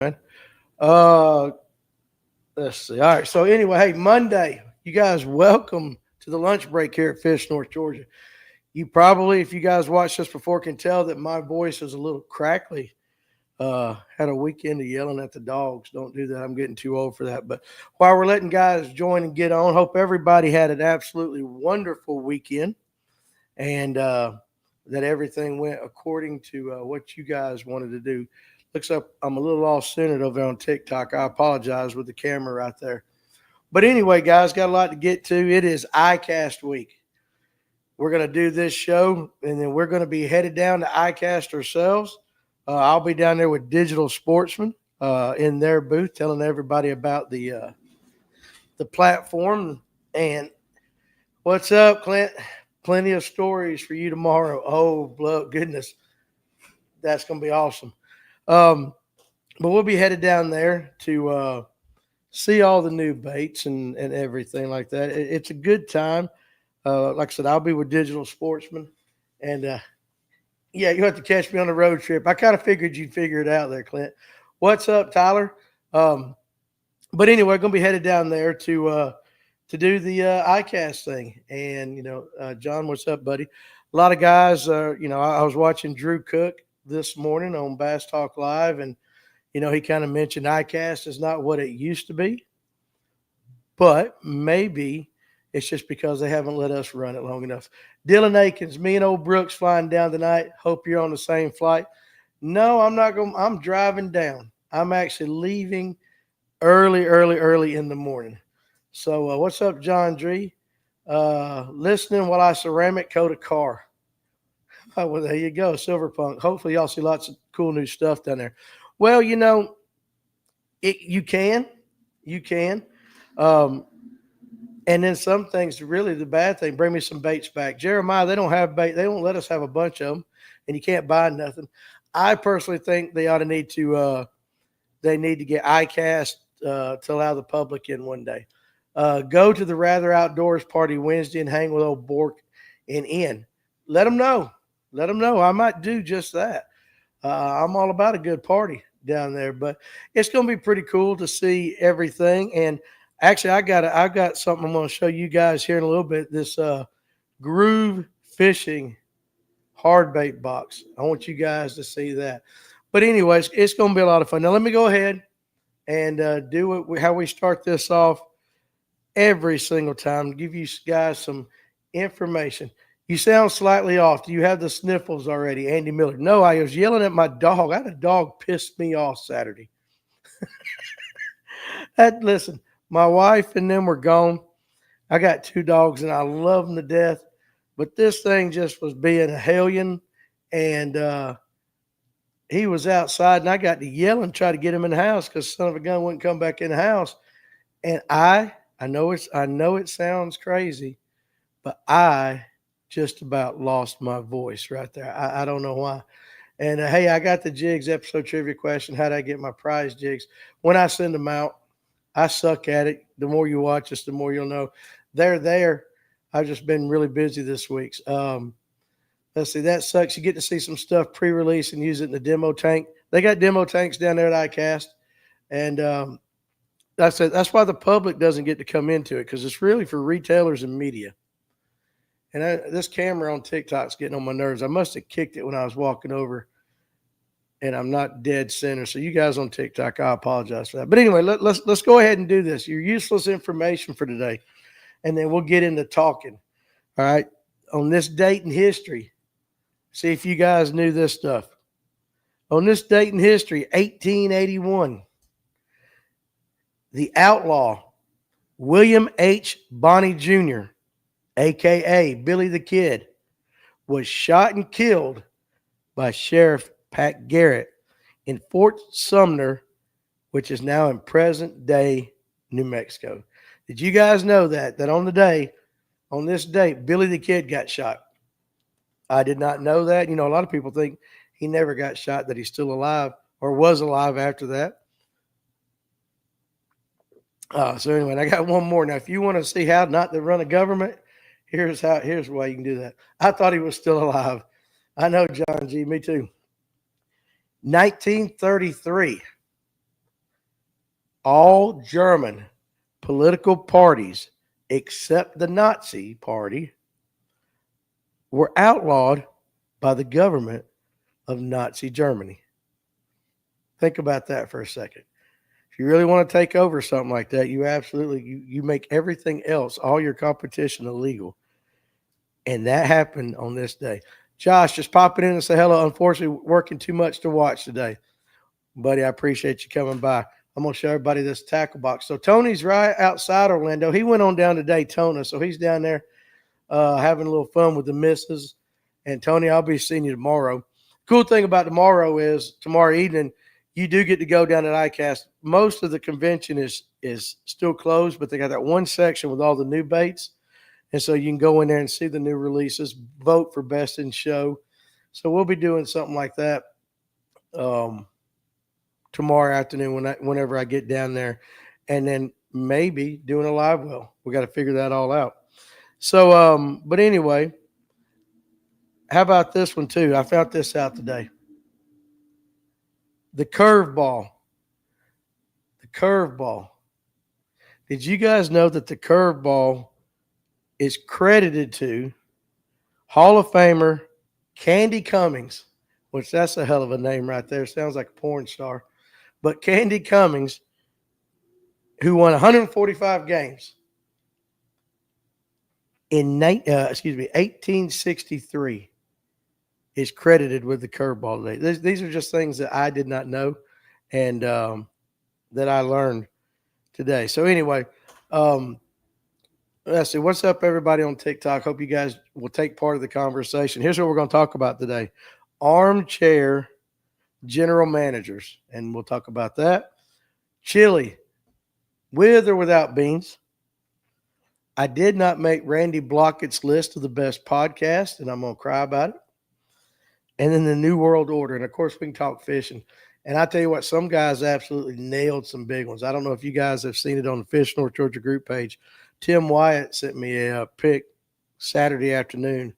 man. Uh, let's see. All right. So anyway, hey, Monday, you guys welcome to the lunch break here at Fish, North Georgia. You probably, if you guys watched this before, can tell that my voice is a little crackly. Had a weekend of yelling at the dogs. Don't do that. I'm getting too old for that. But while we're letting guys join and get on, hope everybody had an absolutely wonderful weekend and that everything went according to what you guys wanted to do. Looks like I'm a little off centered over on TikTok. I apologize with the camera right there. But anyway, guys, got a lot to get to. It is ICAST week. We're going to do this show, and then we're going to be headed down to ICAST ourselves. I'll be down there with Digital Sportsman in their booth, telling everybody about the platform. And what's up, Clint? Plenty of stories for you tomorrow. Oh, goodness, that's going to be awesome. But we'll be headed down there to see all the new baits and everything like that. It's a good time. Like I said, I'll be with Digital Sportsman, and yeah, you have to catch me on the road trip. I kind of figured you'd figure it out there, Clint. What's up, Tyler? But anyway, going to be headed down there to do the ICAST thing. And John, what's up, buddy? A lot of guys. I was watching Drew Cook this morning on Bass Talk Live, and he kind of mentioned ICAST is not what it used to be, but maybe it's just because they haven't let us run it long enough. Dylan Akins, me and old Brooks flying down tonight. Hope you're on the same flight. No, I'm not going. I'm driving down. I'm actually leaving early in the morning. So what's up, John Dree? Listening while I ceramic coat a car. Oh, well, there you go, Silverpunk. Hopefully y'all see lots of cool new stuff down there. Well, you can. And then some things, really the bad thing, bring me some baits back. Jeremiah, they don't have bait. They won't let us have a bunch of them, and you can't buy nothing. I personally think they ought to need to get ICAST to allow the public in one day. Go to the Rather Outdoors party Wednesday and hang with old Bork and in. Let them know. I might do just that. I'm all about a good party down there, but it's going to be pretty cool to see everything. And actually, I've got something I'm going to show you guys here in a little bit. This Groove Fishing hard bait box. I want you guys to see that. But anyways, it's going to be a lot of fun. Now let me go ahead and do it how we start this off every single time. Give you guys some information. You sound slightly off. Do you have the sniffles already, Andy Miller? No, I was yelling at my dog. I had a dog pissed me off Saturday. Listen, my wife and them were gone. I got two dogs, and I love them to death. But this thing just was being a hellion, and he was outside, and I got to yell and try to get him in the house because son of a gun wouldn't come back in the house. And I know it sounds crazy, but I just about lost my voice right there. I don't know why. And hey, I got the jigs episode trivia question. How did I get my prize jigs? When I send them out, I suck at it. The more you watch us, the more you'll know. They're there. I've just been really busy this week. Let's see. That sucks. You get to see some stuff pre-release and use it in the demo tank. They got demo tanks down there at ICAST. And that's why the public doesn't get to come into it, because it's really for retailers and media. And this camera on TikTok's getting on my nerves. I must have kicked it when I was walking over, and I'm not dead center. So you guys on TikTok, I apologize for that. But anyway, let's go ahead and do this. Your useless information for today, and then we'll get into talking. All right, on this date in history, see if you guys knew this stuff. On this date in history, 1881, the outlaw William H. Bonney Jr., a.k.a. Billy the Kid, was shot and killed by Sheriff Pat Garrett in Fort Sumner, which is now in present-day New Mexico. Did you guys know that on this date, Billy the Kid got shot? I did not know that. A lot of people think he never got shot, that he's still alive or was alive after that. So anyway, I got one more. Now, if you want to see how not to run a government, here's why you can do that. I thought he was still alive. I know, John G. Me too. 1933. all German political parties except the Nazi Party were outlawed by the government of Nazi Germany. Think about that for a second. If you really want to take over something like that, you absolutely you make everything else, all your competition, illegal. And that happened on this day. Josh, just popping in and say hello. Unfortunately, working too much to watch today. Buddy, I appreciate you coming by. I'm going to show everybody this tackle box. So Tony's right outside Orlando. He went on down to Daytona, so he's down there having a little fun with the missus. And Tony, I'll be seeing you tomorrow. Cool thing about tomorrow is tomorrow evening, you do get to go down at ICAST. Most of the convention is still closed, but they got that one section with all the new baits. And so you can go in there and see the new releases, vote for best in show. So we'll be doing something like that tomorrow afternoon whenever I get down there. And then maybe doing a live well. We got to figure that all out. So, but anyway, how about this one too? I found this out today. The curveball. The curveball. Did you guys know that the curveball is credited to Hall of Famer Candy Cummings, which that's a hell of a name right there. Sounds like a porn star. But Candy Cummings, who won 145 games in 1863, is credited with the curveball today. These are just things that I did not know and that I learned today. So anyway, let's see. What's up, everybody on TikTok? Hope you guys will take part of the conversation. Here's what we're going to talk about today. Armchair general managers, and we'll talk about that. Chili, with or without beans. I did not make Randy Blauket's list of the best podcasts, and I'm going to cry about it. And then the New World Order. And, of course, we can talk fishing. And I tell you what, some guys absolutely nailed some big ones. I don't know if you guys have seen it on the Fish North Georgia group page. Tim Wyatt sent me a pic Saturday afternoon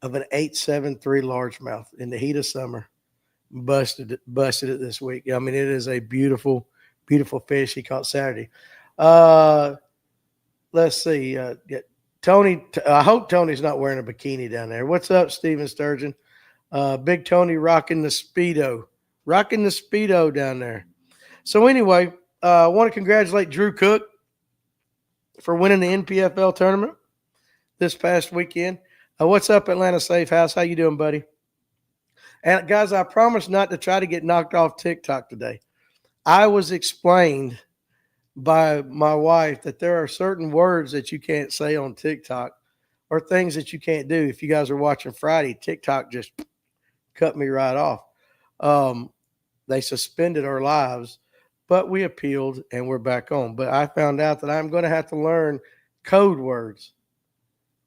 of an 873 largemouth in the heat of summer. Busted it this week. I mean, it is a beautiful, beautiful fish he caught Saturday. Let's see. Tony, I hope Tony's not wearing a bikini down there. What's up, Steven Sturgeon? Big Tony rocking the Speedo down there. So anyway, I want to congratulate Drew Cook for winning the NPFL tournament this past weekend. What's up, Atlanta Safe House? How you doing, buddy? And guys, I promise not to try to get knocked off TikTok today. I was explained by my wife that there are certain words that you can't say on TikTok or things that you can't do. If you guys are watching Friday, TikTok just cut me right off. They suspended our lives, but we appealed and we're back on. But I found out that I'm going to have to learn code words.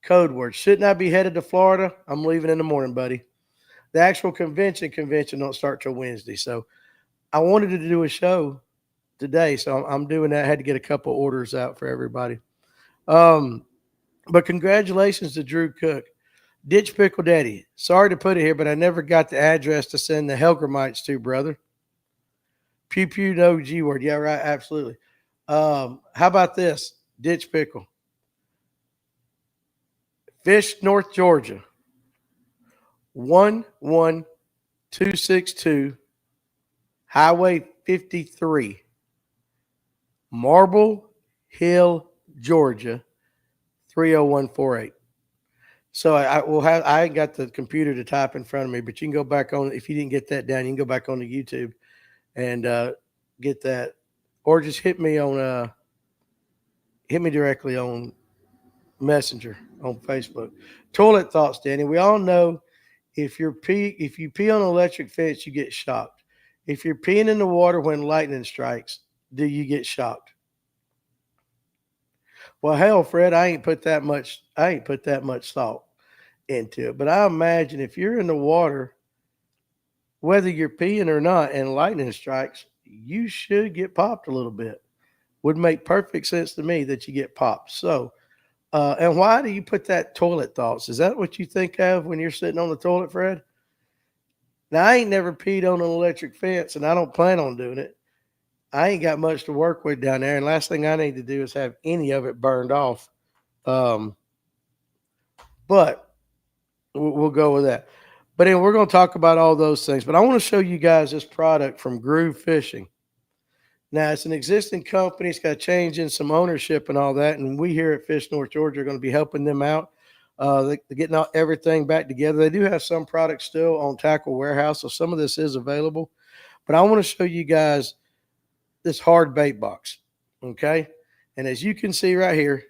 Code words. Shouldn't I be headed to Florida? I'm leaving in the morning, buddy. The actual convention don't start till Wednesday. So I wanted to do a show today, so I'm doing that. I had to get a couple orders out for everybody. But congratulations to Drew Cook. Ditch Pickle Daddy. Sorry to put it here, but I never got the address to send the Helgramites to, brother. Pew pew, no G word. Yeah, right. Absolutely. How about this? Ditch Pickle. Fish, North Georgia. 11262 Highway 53. Marble Hill, Georgia, 30148. So I ain't got the computer to type in front of me, but you can go back on, if you didn't get that down, you can go back on to YouTube and get that, or just hit me directly on Messenger on Facebook. Toilet thoughts, Danny. We all know if you pee on an electric fence, you get shocked. If you're peeing in the water when lightning strikes, do you get shocked? Well, hell, Fred, I ain't put that much thought into it. But I imagine if you're in the water, whether you're peeing or not, and lightning strikes, you should get popped a little bit. Would make perfect sense to me that you get popped. So, and why do you put that toilet thoughts? Is that what you think of when you're sitting on the toilet, Fred? Now, I ain't never peed on an electric fence, and I don't plan on doing it. I ain't got much to work with down there, and last thing I need to do is have any of it burned off. Um, but we'll go with that. But anyway, we're going to talk about all those things. But I want to show you guys this product from Groove Fishing. Now, it's an existing company. It's got to change in some ownership and all that. And we here at Fish North Georgia are going to be helping them out. They're getting everything back together. They do have some products still on Tackle Warehouse, so some of this is available. But I want to show you guys this hard bait box, okay? And as you can see right here,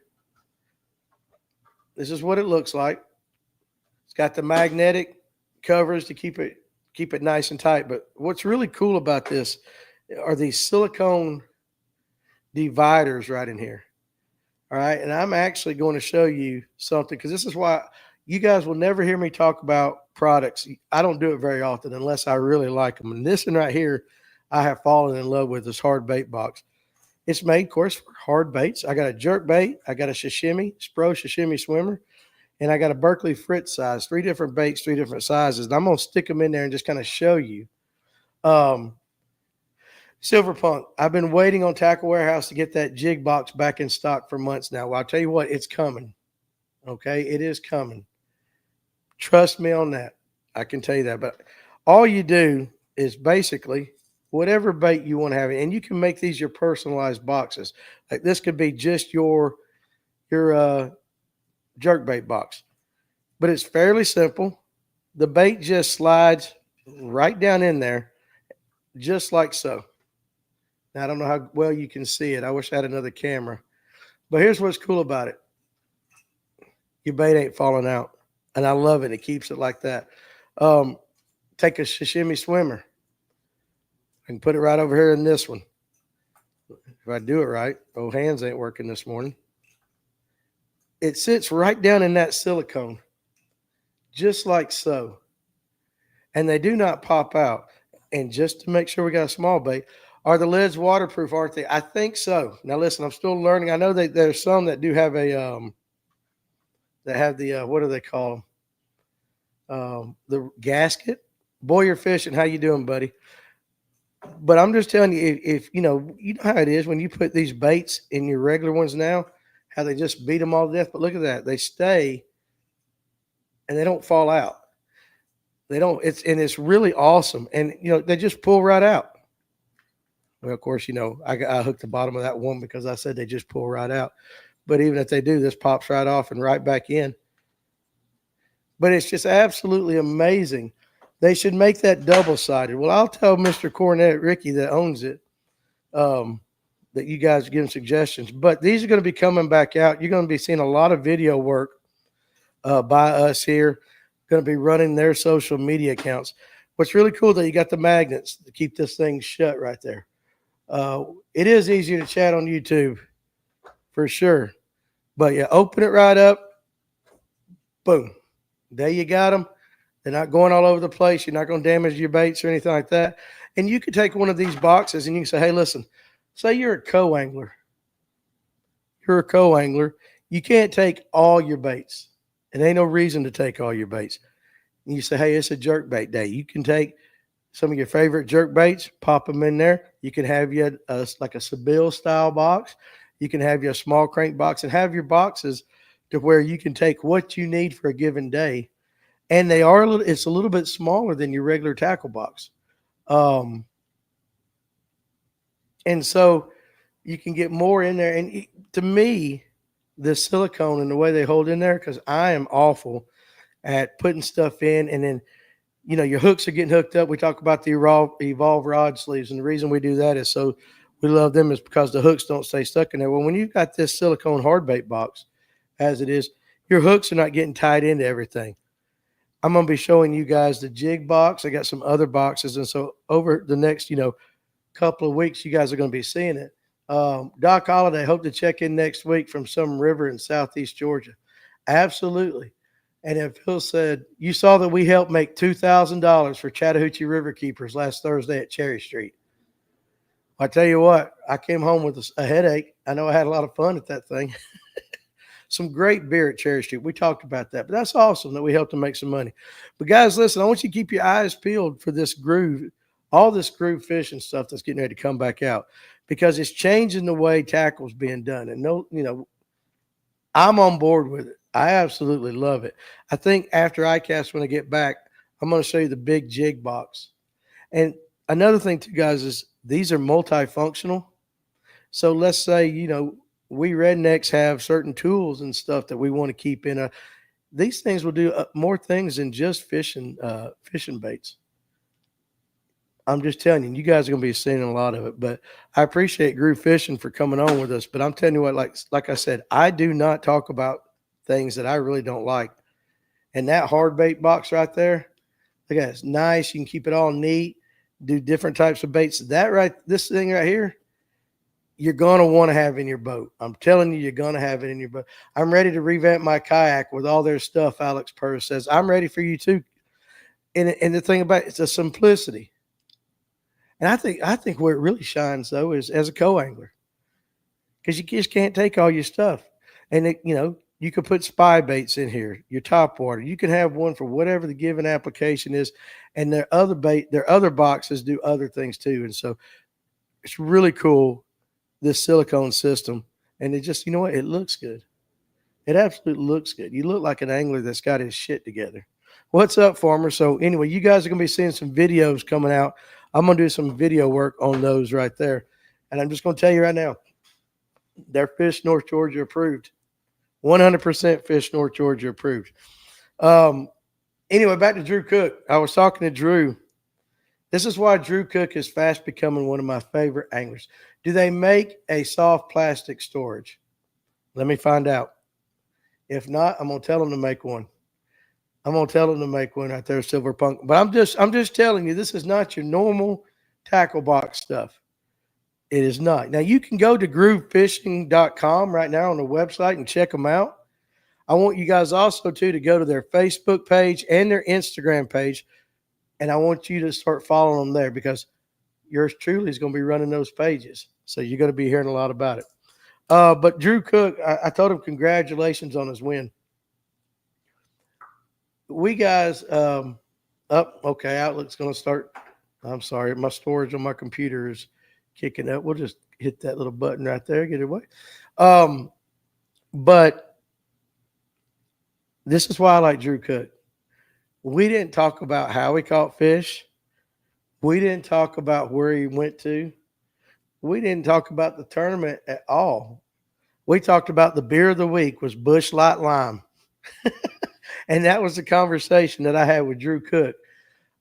this is what it looks like. It's got the magnetic covers to keep it nice and tight. But what's really cool about this are these silicone dividers right in here. All right. And I'm actually going to show you something, because this is why you guys will never hear me talk about products. I don't do it very often unless I really like them. And this one right here, I have fallen in love with, this hard bait box. It's made, of course, for hard baits. I got a jerk bait. I got a sashimi, Spro sashimi swimmer. And I got a Berkeley Fritz size, 3 different baits, 3 different sizes. And I'm going to stick them in there and just kind of show you. Silver Punk, I've been waiting on Tackle Warehouse to get that jig box back in stock for months now. Well, I'll tell you what, it's coming. Okay, it is coming. Trust me on that. I can tell you that. But all you do is basically whatever bait you want to have. And you can make these your personalized boxes. Like this could be just your jerk bait box. But it's fairly simple. The bait just slides right down in there, just like so. Now, I don't know how well you can see it. I wish I had another camera. But here's what's cool about it. Your bait ain't falling out. And I love it. It keeps it like that. Take a sashimi swimmer. I can put it right over here in this one. If I do it right. Oh, hands ain't working this morning. It sits right down in that silicone. Just like so. And they do not pop out. And just to make sure we got a small bait, are the lids waterproof, aren't they? I think so. Now, listen, I'm still learning. I know that there's some that do have a, that have the, what do they call them? The gasket. Boy, you're fishing. How you doing, buddy? But I'm just telling you, if you know how it is when you put these baits in your regular ones now, how they just beat them all to death. But look at that. They stay and they don't fall out. They don't. It's really awesome. And, they just pull right out. Well, of course, I hooked the bottom of that one because I said they just pull right out. But even if they do, this pops right off and right back in. But it's just absolutely amazing. They should make that double-sided. Well, I'll tell Mr. Cornette, Ricky, that owns it, that you guys give him suggestions. But these are going to be coming back out. You're going to be seeing a lot of video work by us here. Going to be running their social media accounts. What's really cool, that you got the magnets to keep this thing shut right there. It is easier to chat on YouTube, for sure. But yeah, open it right up. Boom. There you got them. They're not going all over the place. You're not going to damage your baits or anything like that. And you could take one of these boxes and you can say, hey, listen, say you're a co-angler. You're a co-angler. You can't take all your baits. And ain't no reason to take all your baits. And you say, hey, it's a jerk bait day. You can take some of your favorite jerk baits, pop them in there. You can have you like a Seville style box. You can have your small crank box and have your boxes to where you can take what you need for a given day. And it's a little bit smaller than your regular tackle box. And so you can get more in there. And to me, the silicone and the way they hold in there, because I am awful at putting stuff in and then, your hooks are getting hooked up. We talk about the Evolve rod sleeves. And the reason we do that is so we love them is because the hooks don't stay stuck in there. Well, when you've got this silicone hard bait box, as it is, your hooks are not getting tied into everything. I'm going to be showing you guys the jig box. I got some other boxes. And so over the next, couple of weeks, you guys are going to be seeing it. Doc Holliday, hope to check in next week from some river in Southeast Georgia. Absolutely. And if Phil said, you saw that we helped make $2,000 for Chattahoochee River Keepers last Thursday at Cherry Street. I tell you what, I came home with a headache. I know I had a lot of fun at that thing. Some great beer at Cherry Street. We talked about that, but that's awesome that we helped them make some money. But guys, listen, I want you to keep your eyes peeled for this Groove all this groove fishing stuff that's getting ready to come back out, because it's changing the way tackle's being done. And I'm on board with it. I absolutely love it. I think after ICAST, when I get back, I'm going to show you the big jig box. And another thing too, guys, is these are multifunctional. So let's say, we rednecks have certain tools and stuff that we want to keep in a. These things will do more things than just fishing baits. I'm just telling you, you guys are going to be seeing a lot of it. But I appreciate Groove Fishing for coming on with us. But I'm telling you what, like I said, I do not talk about things that I really don't like. And that hard bait box right there, look at it, it's nice. You can keep it all neat, do different types of baits. This thing right here, you're going to want to have in your boat. I'm telling you, you're going to have it in your boat. I'm ready to revamp my kayak with all their stuff, Alex Purse says. I'm ready for you too. And the thing about it, it's the simplicity. And I think where it really shines, though, is as a co-angler. Because you just can't take all your stuff. And, you could put spy baits in here, your top water. You can have one for whatever the given application is. And their other boxes do other things too. And so it's really cool, this silicone system. And it just, it looks good. It absolutely looks good. You look like an angler that's got his shit together. What's up, Farmer? So anyway, you guys are going to be seeing some videos coming out. I'm going to do some video work on those right there. And I'm just going to tell you right now, they're Fish North Georgia approved. 100% Fish North Georgia approved. Anyway, back to Drew Cook. I was talking to Drew. This is why Drew Cook is fast becoming one of my favorite anglers. Do they make a soft plastic storage? Let me find out. If not, I'm going to tell them to make one. I'm going to tell them to make one right there, Silver Punk. But I'm just telling you, this is not your normal tackle box stuff. It is not. Now, you can go to groovefishing.com right now on the website and check them out. I want you guys also, too, to go to their Facebook page and their Instagram page, and I want you to start following them there, because yours truly is going to be running those pages. So you're going to be hearing a lot about it. But Drew Cook, I told him congratulations on his win. We guys, okay, Outlook's going to start. I'm sorry, my storage on my computer is kicking up. We'll just hit that little button right there, get it away. But this is why I like Drew Cook. We didn't talk about how he caught fish. We didn't talk about where he went to. We didn't talk about the tournament at all. We talked about the beer of the week was Busch Light Lime. And that was the conversation that I had with Drew Cook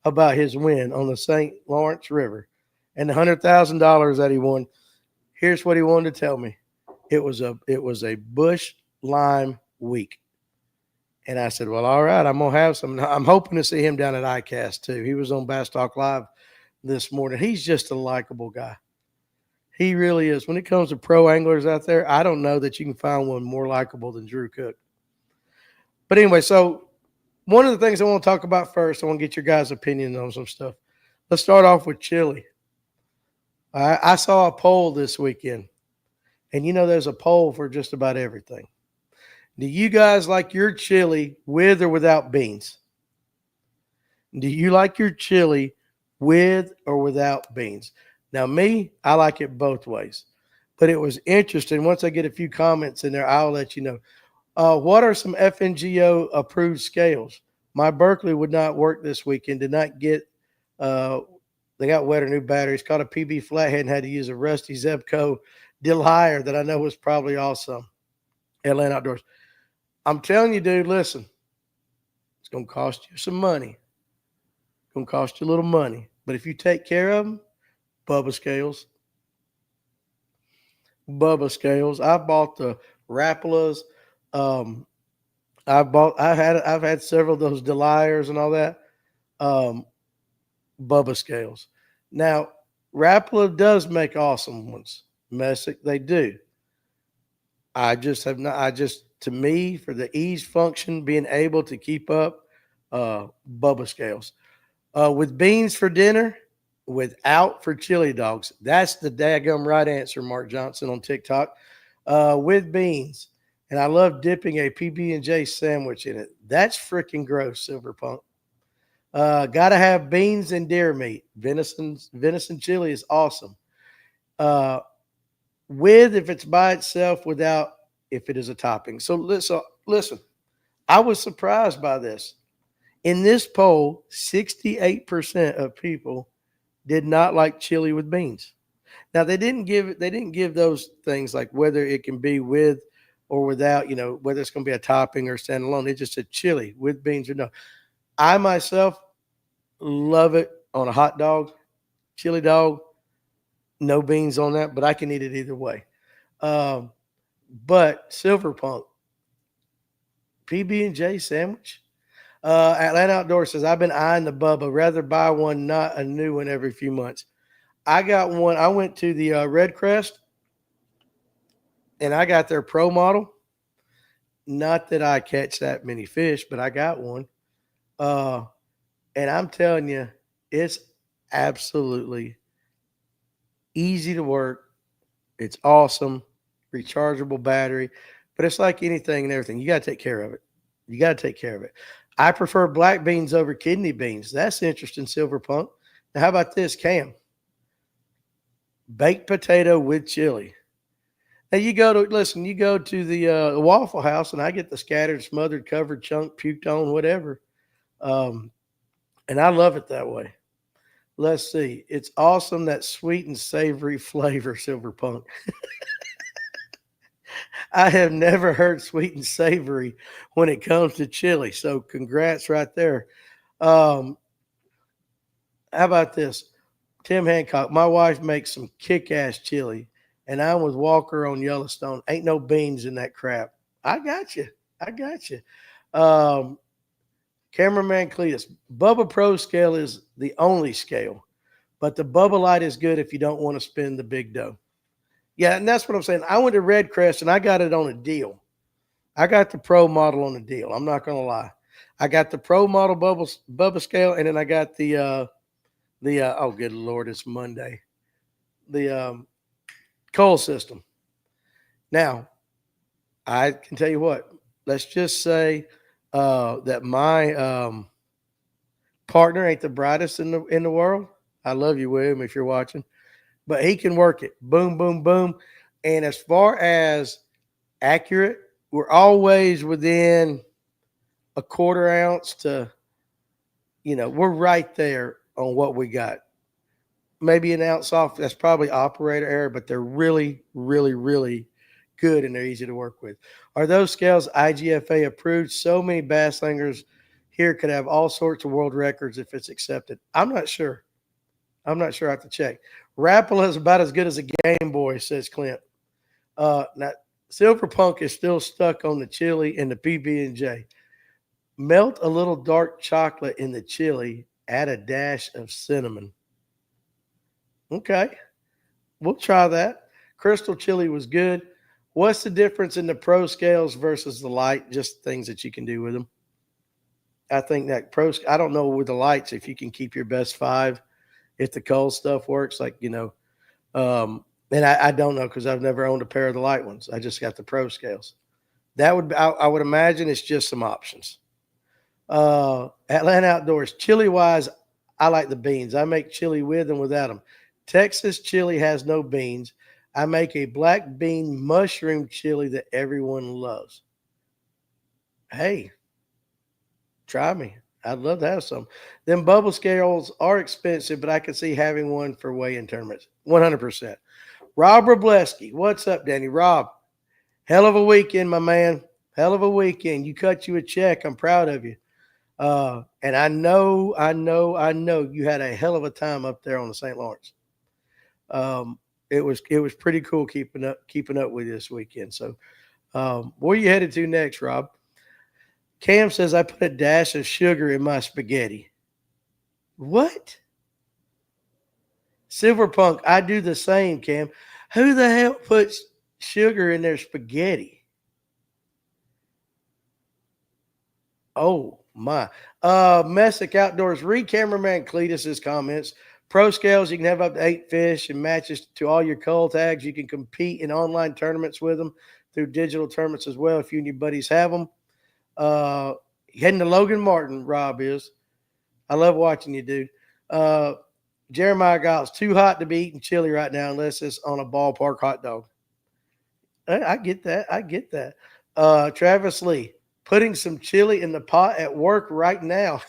about his win on the St. Lawrence River and the $100,000 that he won. Here's what he wanted to tell me. It was a Busch Lime week. And I said, well, all right, I'm going to have some. I'm hoping to see him down at ICAST too. He was on Bass Talk Live this morning. He's just a likable guy. He really is. When it comes to pro anglers out there, I don't know that you can find one more likable than Drew Cook. But anyway, so one of the things I want to talk about first, I want to get your guys' opinion on some stuff. Let's start off with chili. I saw a poll this weekend, and there's a poll for just about everything. Do you guys like your chili with or without beans? Do you like your chili with or without beans? Now, me, I like it both ways. But it was interesting. Once I get a few comments in there, I'll let you know. What are some FNGO approved scales? My Berkeley would not work this weekend. Did not get, they got wetter new batteries, caught a PB flathead and had to use a rusty Zebco Delhire that I know was probably awesome. Atlanta Outdoors. I'm telling you, dude, listen, it's going to cost you some money. It's going to cost you a little money. But if you take care of them, Bubba scales. I've bought the Rapalas. I've had several of those Delires and all that. Bubba scales. Now, Rapala does make awesome ones. Messick, they do. To me, for the ease function, being able to keep up, Bubba scales. With beans for dinner, without for chili dogs. That's the daggum right answer, Mark Johnson on TikTok. With beans. And I love dipping a PB&J sandwich in it. That's freaking gross, Silver Punk. Gotta have beans and deer meat. Venison chili is awesome. Uh, with if it's by itself, without if it is a topping. So listen. I was surprised by this. In this poll, 68% of people did not like chili with beans. Now they didn't give those things like whether it can be with or without, whether it's going to be a topping or standalone. It just said chili with beans or no. I myself love it on a hot dog, chili dog, no beans on that, but I can eat it either way. Um, but Silverpunk PB&J sandwich. Atlanta Outdoor says I've been eyeing the Bubba. Rather buy one, not a new one every few months. I got one. I went to the Red Crest, and I got their pro model. Not that I catch that many fish, but I got one. Uh, and I'm telling you, it's absolutely easy to work. It's awesome, rechargeable battery, but it's like anything and everything. You got to take care of it. You got to take care of it. I prefer black beans over kidney beans. That's interesting, Silverpunk. Now, how about this, Cam? Baked potato with chili. Now you go to the Waffle House, and I get the scattered, smothered, covered, chunk, puked on, whatever, and I love it that way. Let's see. It's awesome, that sweet and savory flavor, Silverpunk. I have never heard sweet and savory when it comes to chili. So congrats right there. Um, how about this? Tim Hancock, my wife makes some kick-ass chili, and I'm with Walker on Yellowstone. Ain't no beans in that crap. I got you. I got you. Um, Cameraman Cletus, Bubba Pro scale is the only scale, but the Bubba Light is good if you don't want to spend the big dough. Yeah, and that's what I'm saying. I went to Red Crest, and I got it on a deal. I got the Pro model on a deal. I'm not going to lie. I got the Pro model Bubba scale, and then I got oh, good Lord, it's Monday. The coal system. Now, I can tell you what. Let's just say that my partner ain't the brightest in the world. I love you, William, if you're watching, but he can work it. Boom, boom, boom. And as far as accurate, we're always within a quarter ounce to, we're right there on what we got. Maybe an ounce off. That's probably operator error, but they're really, really, really good, and they're easy to work with. Are those scales IGFA approved? So many bass anglers here could have all sorts of world records if it's accepted. I'm not sure. I have to check. Rapala is about as good as a Game Boy, says Clint. Now, Silverpunk is still stuck on the chili and the PB&J. Melt a little dark chocolate in the chili. Add a dash of cinnamon. Okay, we'll try that. Crystal chili was good. What's the difference in the pro scales versus the light? Just things that you can do with them. I think that I don't know with the lights if you can keep your best five, if the cold stuff works, and I don't know because I've never owned a pair of the light ones. I just got the pro scales. That would I would imagine it's just some options. Atlanta Outdoors, chili wise, I like the beans. I make chili with and without them. Texas chili has no beans. I make a black bean mushroom chili that everyone loves. Hey, try me. I'd love to have some. Them bubble scales are expensive, but I can see having one for weigh-in tournaments. 100%. Rob Robleski, what's up, Danny? Rob, hell of a weekend, my man. Hell of a weekend. You cut you a check. I'm proud of you. And I know you had a hell of a time up there on the St. Lawrence. It was pretty cool keeping up with you this weekend. So, where are you headed to next, Rob? Cam says I put a dash of sugar in my spaghetti. What? Silverpunk, I do the same, Cam. Who the hell puts sugar in their spaghetti? Oh my. Messick Outdoors, read Cameraman Cletus's comments. Pro scales, you can have up to 8 fish and matches to all your cull tags. You can compete in online tournaments with them through digital tournaments as well if you and your buddies have them. Heading to Logan Martin, Rob is. I love watching you, dude. Jeremiah Giles, too hot to be eating chili right now unless it's on a ballpark hot dog. I get that. I get that. Travis Lee, putting some chili in the pot at work right now.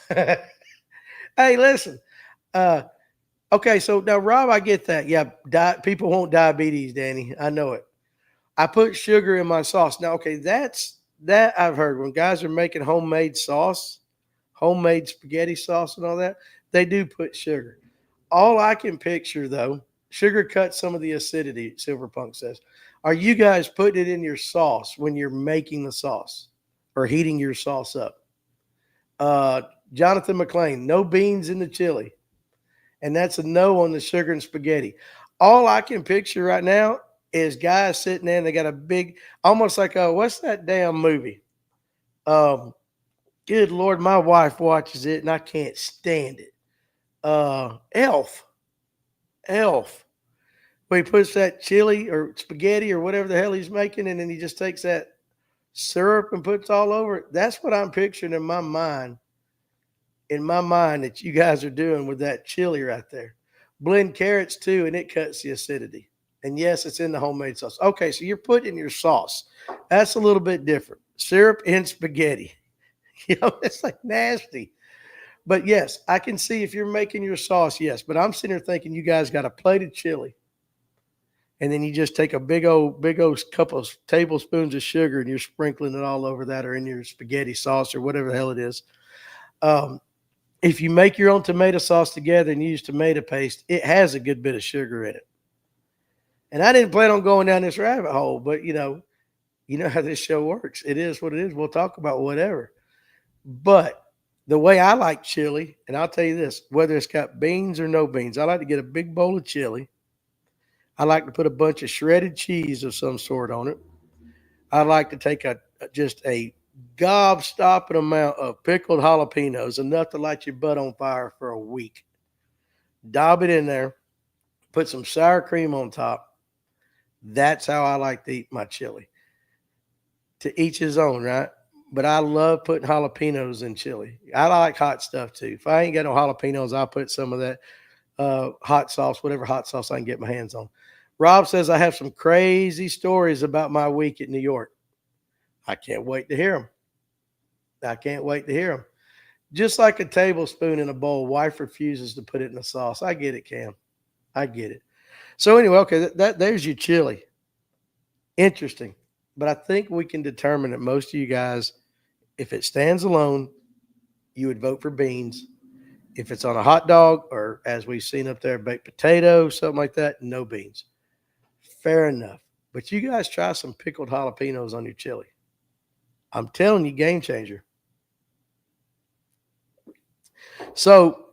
Hey, listen. Uh, okay, so now, Rob, I get that. Yeah, people want diabetes, Danny. I know it. I put sugar in my sauce. Now, okay, that I've heard when guys are making homemade sauce, homemade spaghetti sauce and all that, they do put sugar. All I can picture, though, sugar cuts some of the acidity, Silverpunk says. Are you guys putting it in your sauce when you're making the sauce or heating your sauce up? Jonathan McLean, no beans in the chili. And that's a no on the sugar and spaghetti. All I can picture right now is guys sitting there and they got a big, almost like what's that damn movie? Good Lord, my wife watches it and I can't stand it. Elf. Where he puts that chili or spaghetti or whatever the hell he's making, and then he just takes that syrup and puts all over it. That's what I'm picturing in my mind. That you guys are doing with that chili right there. Blend carrots too, and it cuts the acidity. And yes, it's in the homemade sauce. Okay, so you're putting in your sauce. That's a little bit different. Syrup and spaghetti. It's like nasty. But yes, I can see if you're making your sauce, yes. But I'm sitting here thinking you guys got a plate of chili. And then you just take a big old couple of tablespoons of sugar and you're sprinkling it all over that or in your spaghetti sauce or whatever the hell it is. If you make your own tomato sauce together and use tomato paste, it has a good bit of sugar in it. And I didn't plan on going down this rabbit hole, but you know how this show works. It is what it is. We'll talk about whatever. But the way I like chili, and I'll tell you this, whether it's got beans or no beans, I like to get a big bowl of chili. I like to put a bunch of shredded cheese of some sort on it. I like to take just a gobstopping amount of pickled jalapenos, enough to light your butt on fire for a week. Dob it in there, put some sour cream on top. That's how I like to eat my chili. To each his own, right? But I love putting jalapenos in chili. I like hot stuff too. If I ain't got no jalapenos, I'll put some of that hot sauce, whatever hot sauce I can get my hands on. Rob says, I have some crazy stories about my week at New York. I can't wait to hear them. Just like a tablespoon in a bowl, wife refuses to put it in the sauce. I get it, Cam. I get it. So anyway, okay, there's your chili. Interesting. But I think we can determine that most of you guys, if it stands alone, you would vote for beans. If it's on a hot dog or, as we've seen up there, baked potato, something like that, no beans. Fair enough. But you guys try some pickled jalapenos on your chili. I'm telling you, game changer. So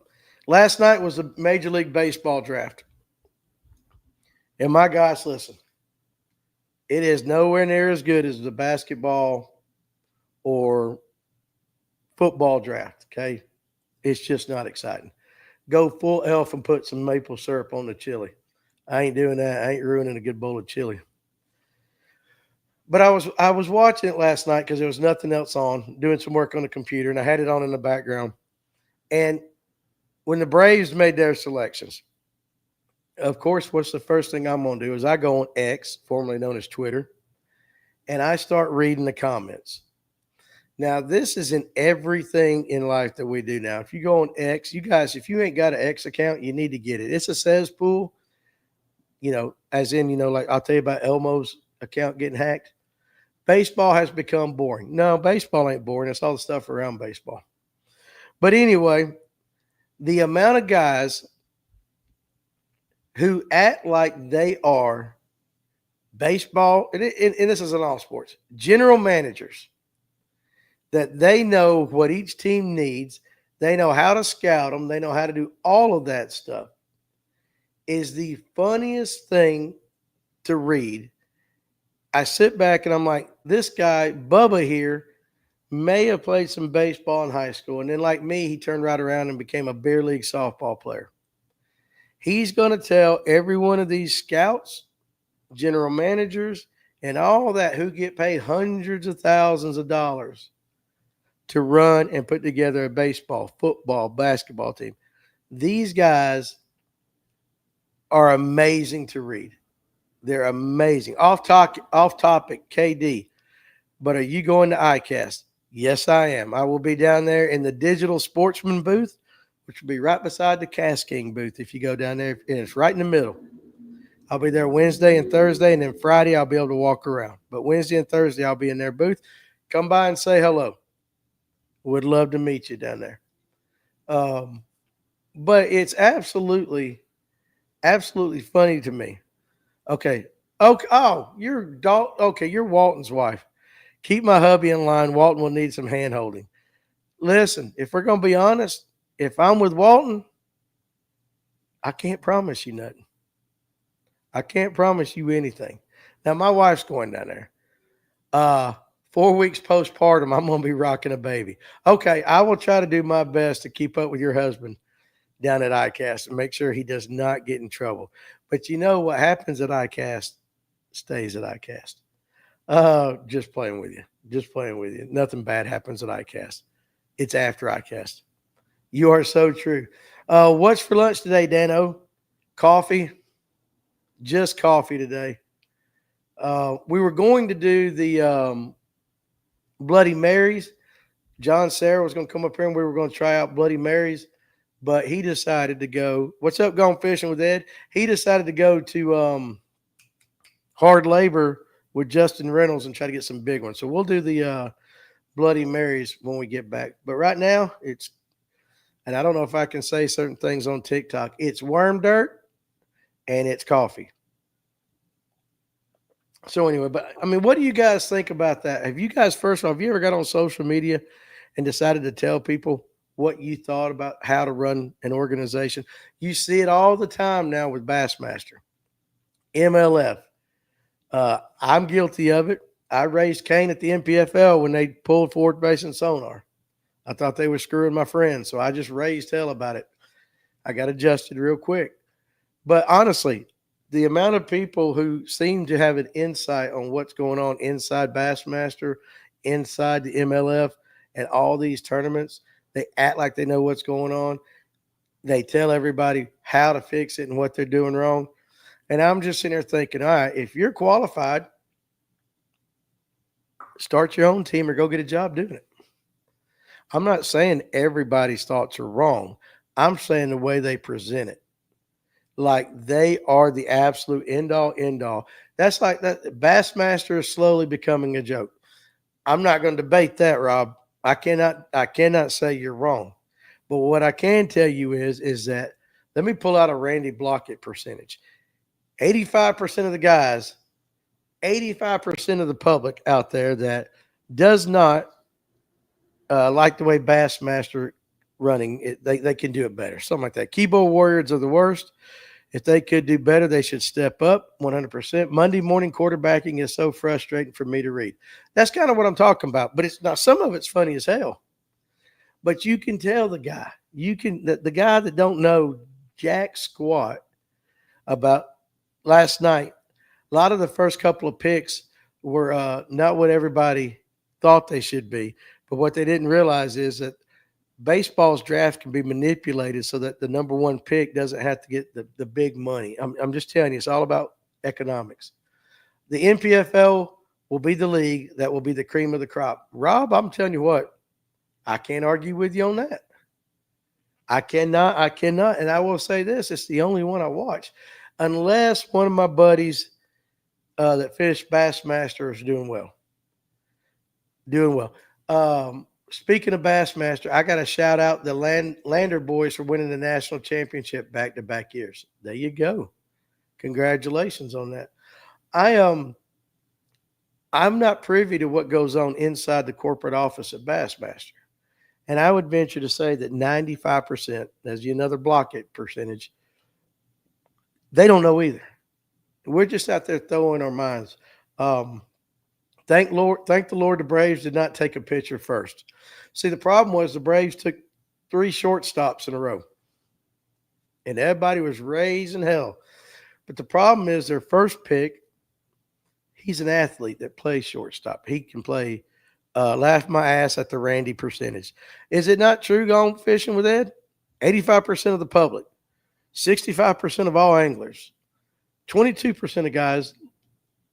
last night was the Major League Baseball draft. And my guys, listen, it is nowhere near as good as the basketball or football draft, okay? It's just not exciting. Go full elf and put some maple syrup on the chili. I ain't doing that. I ain't ruining a good bowl of chili. But I was watching it last night because there was nothing else on, doing some work on the computer, and I had it on in the background. And when the Braves made their selections, of course, what's the first thing I'm going to do is I go on X, formerly known as Twitter, and I start reading the comments. Now, this is in everything in life that we do now. If you go on X, you guys, if you ain't got an X account, you need to get it. It's a cesspool, as in, like I'll tell you about Elmo's account getting hacked. Baseball has become boring. No, baseball ain't boring. It's all the stuff around baseball. But anyway, the amount of guys who act like they are baseball, and this is in all sports, general managers, that they know what each team needs, they know how to scout them, they know how to do all of that stuff, is the funniest thing to read. I sit back and I'm like, this guy, Bubba here, may have played some baseball in high school. And then like me, he turned right around and became a beer league softball player. He's going to tell every one of these scouts, general managers, and all that who get paid hundreds of thousands of dollars to run and put together a baseball, football, basketball team. These guys are amazing to read. They're amazing. Off topic, KD. But are you going to ICAST? Yes, I am. I will be down there in the digital sportsman booth, which will be right beside the Cast King booth if you go down there. And it's right in the middle. I'll be there Wednesday and Thursday, and then Friday I'll be able to walk around. But Wednesday and Thursday I'll be in their booth. Come by and say hello. Would love to meet you down there. But it's absolutely funny to me. Okay. Oh, you're Walton's wife. Keep my hubby in line. Walton will need some hand holding. Listen, if we're going to be honest, if I'm with Walton, I can't promise you nothing. I can't promise you anything. Now, my wife's going down there. 4 weeks postpartum, I'm going to be rocking a baby. Okay, I will try to do my best to keep up with your husband down at ICAST and make sure he does not get in trouble. But you know what happens at ICAST stays at ICAST. Just playing with you. Nothing bad happens at ICAST. It's after ICAST. You are so true. What's for lunch today, Dano? Coffee. Just coffee today. We were going to do the Bloody Marys. John Sarah was going to come up here and we were going to try out Bloody Marys, but he decided to go. What's up, Gone Fishing with Ed? He decided to go to Hard Labor with Justin Reynolds and try to get some big ones. So we'll do the Bloody Marys when we get back. But right now, and I don't know if I can say certain things on TikTok, it's worm dirt and it's coffee. So anyway, but I mean, what do you guys think about that? Have you guys, first of all, have you ever got on social media and decided to tell people what you thought about how to run an organization? You see it all the time now with Bassmaster, MLF. I'm guilty of it. I raised Cain at the NPFL when they pulled forward basin sonar. I thought they were screwing my friends, so I just raised hell about it. I got adjusted real quick. But honestly, the amount of people who seem to have an insight on what's going on inside Bassmaster, inside the MLF, and all these tournaments, they act like they know what's going on. They tell everybody how to fix it and what they're doing wrong. And I'm just sitting there thinking, all right, if you're qualified, start your own team or go get a job doing it. I'm not saying everybody's thoughts are wrong. I'm saying the way they present it. Like they are the absolute end-all, end-all. That's like that. Bassmaster is slowly becoming a joke. I'm not going to debate that, Rob. I cannot say you're wrong. But what I can tell you is that, let me pull out a Randy Blauket percentage. 85% of the guys, 85% of the public out there that does not like the way Bassmaster running, they can do it better. Something like that. Keyboard warriors are the worst. If they could do better, they should step up 100%. Monday morning quarterbacking is so frustrating for me to read. That's kind of what I'm talking about. But it's not. Some of it's funny as hell. But you can tell the guy. The guy that don't know jack squat about last night. A lot of the first couple of picks were not what everybody thought they should be. But what they didn't realize is that baseball's draft can be manipulated so that the number one pick doesn't have to get the big money. I'm just telling you, it's all about economics. The NPFL will be the league that will be the cream of the crop. Rob, I'm telling you what, I can't argue with you on that. I cannot. And I will say this, it's the only one I watch. Unless one of my buddies that finished Bassmaster is doing well. Speaking of Bassmaster, I got to shout out the Lander boys for winning the national championship back-to-back years. There you go. Congratulations on that. I'm not privy to what goes on inside the corporate office at Bassmaster. And I would venture to say that 95%, as another Blockett percentage, they don't know either. We're just out there throwing our minds. Thank the Lord the Braves did not take a pitcher first. See, the problem was the Braves took 3 shortstops in a row. And everybody was raising hell. But the problem is their first pick, he's an athlete that plays shortstop. He can play laugh my ass at the Randy percentage. Is it not true going fishing with Ed? 85% of the public, 65% of all anglers, 22% of guys.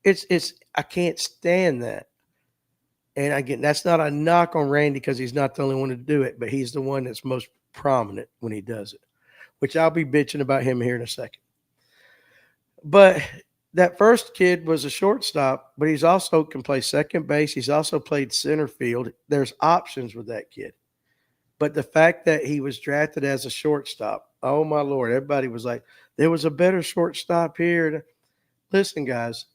It's I can't stand that. And again, that's not a knock on Randy because he's not the only one to do it, but he's the one that's most prominent when he does it, which I'll be bitching about him here in a second. But that first kid was a shortstop, but he's also can play second base. He's also played center field. There's options with that kid. But the fact that he was drafted as a shortstop, oh my Lord, everybody was like, there was a better shortstop here. Listen, guys,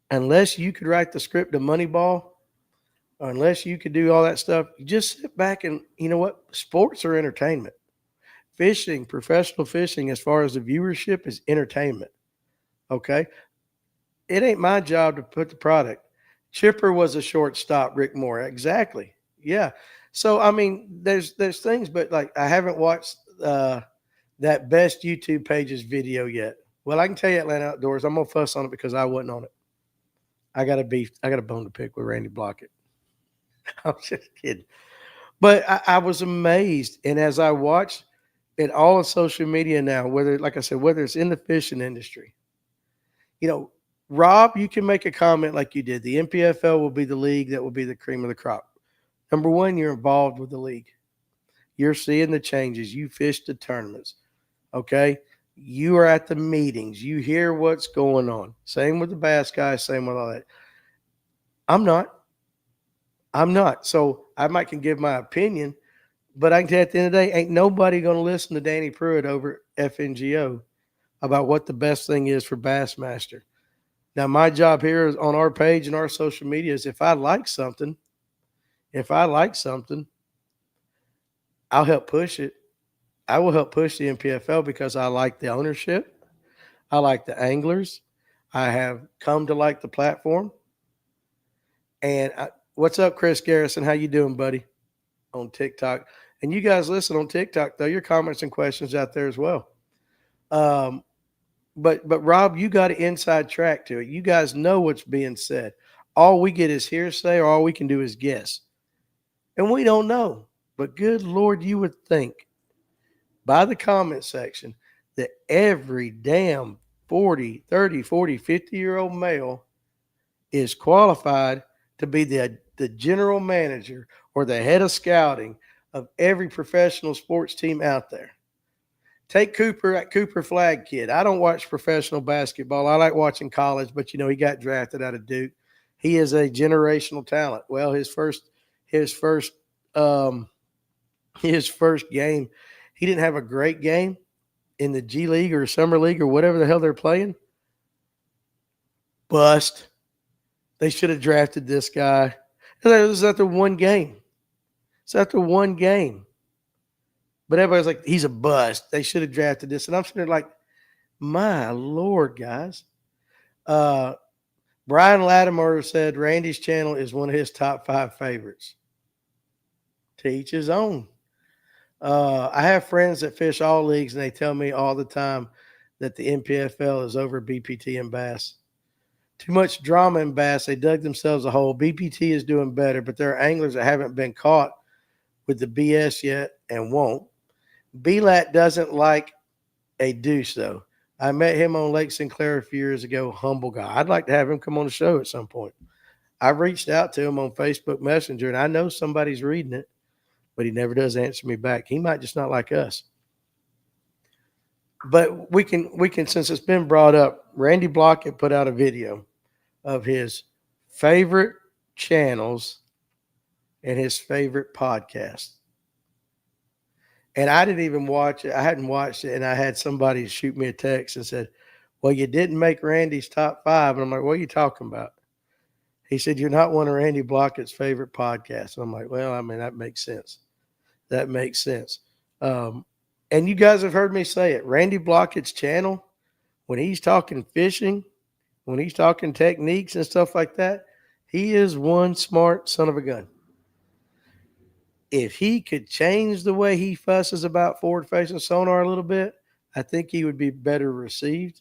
unless you could write the script of Moneyball, or unless you could do all that stuff, you just sit back and, you know what? Sports are entertainment. Fishing, professional fishing, as far as the viewership, is entertainment. Okay? It ain't my job to put the product. Chipper was a shortstop, Rick Moore. Exactly. Yeah. So, I mean, there's things, but like I haven't watched that best YouTube pages video yet. Well, I can tell you Atlanta Outdoors. I'm going to fuss on it because I wasn't on it. I got a bone to pick with Randy Blauket. I'm just kidding. But I was amazed. And as I watched it all on social media now, whether, like I said, whether it's in the fishing industry, you know, Rob, you can make a comment like you did. The NPFL will be the league that will be the cream of the crop. Number one, you're involved with the league. You're seeing the changes. You fish the tournaments. Okay. You are at the meetings. You hear what's going on. Same with the bass guys, same with all that. I'm not. So I might can give my opinion, but I can tell you at the end of the day, ain't nobody going to listen to Danny Pruitt over FNGO about what the best thing is for Bassmaster. Now, my job here is on our page and our social media is if I like something, I'll help push it. I will help push the NPFL because I like the ownership. I like the anglers. I have come to like the platform. And what's up, Chris Garrison? How you doing, buddy? On TikTok. And you guys listen on TikTok, though. Your comments and questions out there as well. But Rob, you got an inside track to it. You guys know what's being said. All we get is hearsay, or all we can do is guess. And we don't know. But good Lord, you would think by the comment section that every damn 40, 30, 40, 50-year-old male is qualified to be the general manager or the head of scouting of every professional sports team out there. Take Cooper at Cooper Flag Kid. I don't watch professional basketball. I like watching college, but, you know, he got drafted out of Duke. He is a generational talent. Well, his first game, he didn't have a great game in the G League or Summer League or whatever the hell they're playing. Bust. They should have drafted this guy. And it was after one game. It's after one game. But everybody's like, he's a bust. They should have drafted this. And I'm sitting there like, my Lord, guys. Brian Latimer said Randy's channel is one of his top 5 favorites. To each his own. I have friends that fish all leagues, and they tell me all the time that the NPFL is over BPT and bass. Too much drama in bass. They dug themselves a hole. BPT is doing better, but there are anglers that haven't been caught with the BS yet and won't. BLAT doesn't like a deuce, though. I met him on Lake Sinclair a few years ago. Humble guy. I'd like to have him come on the show at some point. I've reached out to him on Facebook Messenger, and I know somebody's reading it, but he never does answer me back. He might just not like us. But we can, since it's been brought up, Randy Blauket put out a video of his favorite channels and his favorite podcast. And I didn't even watch it. I hadn't watched it, and I had somebody shoot me a text and said, well, you didn't make Randy's top 5. And I'm like, what are you talking about? He said, you're not one of Randy Blauket's favorite podcasts. And I'm like, well, I mean, that makes sense. That makes sense. And you guys have heard me say it. Randy Blauket's channel, when he's talking fishing, when he's talking techniques and stuff like that, he is one smart son of a gun. If he could change the way he fusses about forward-facing sonar a little bit, I think he would be better received.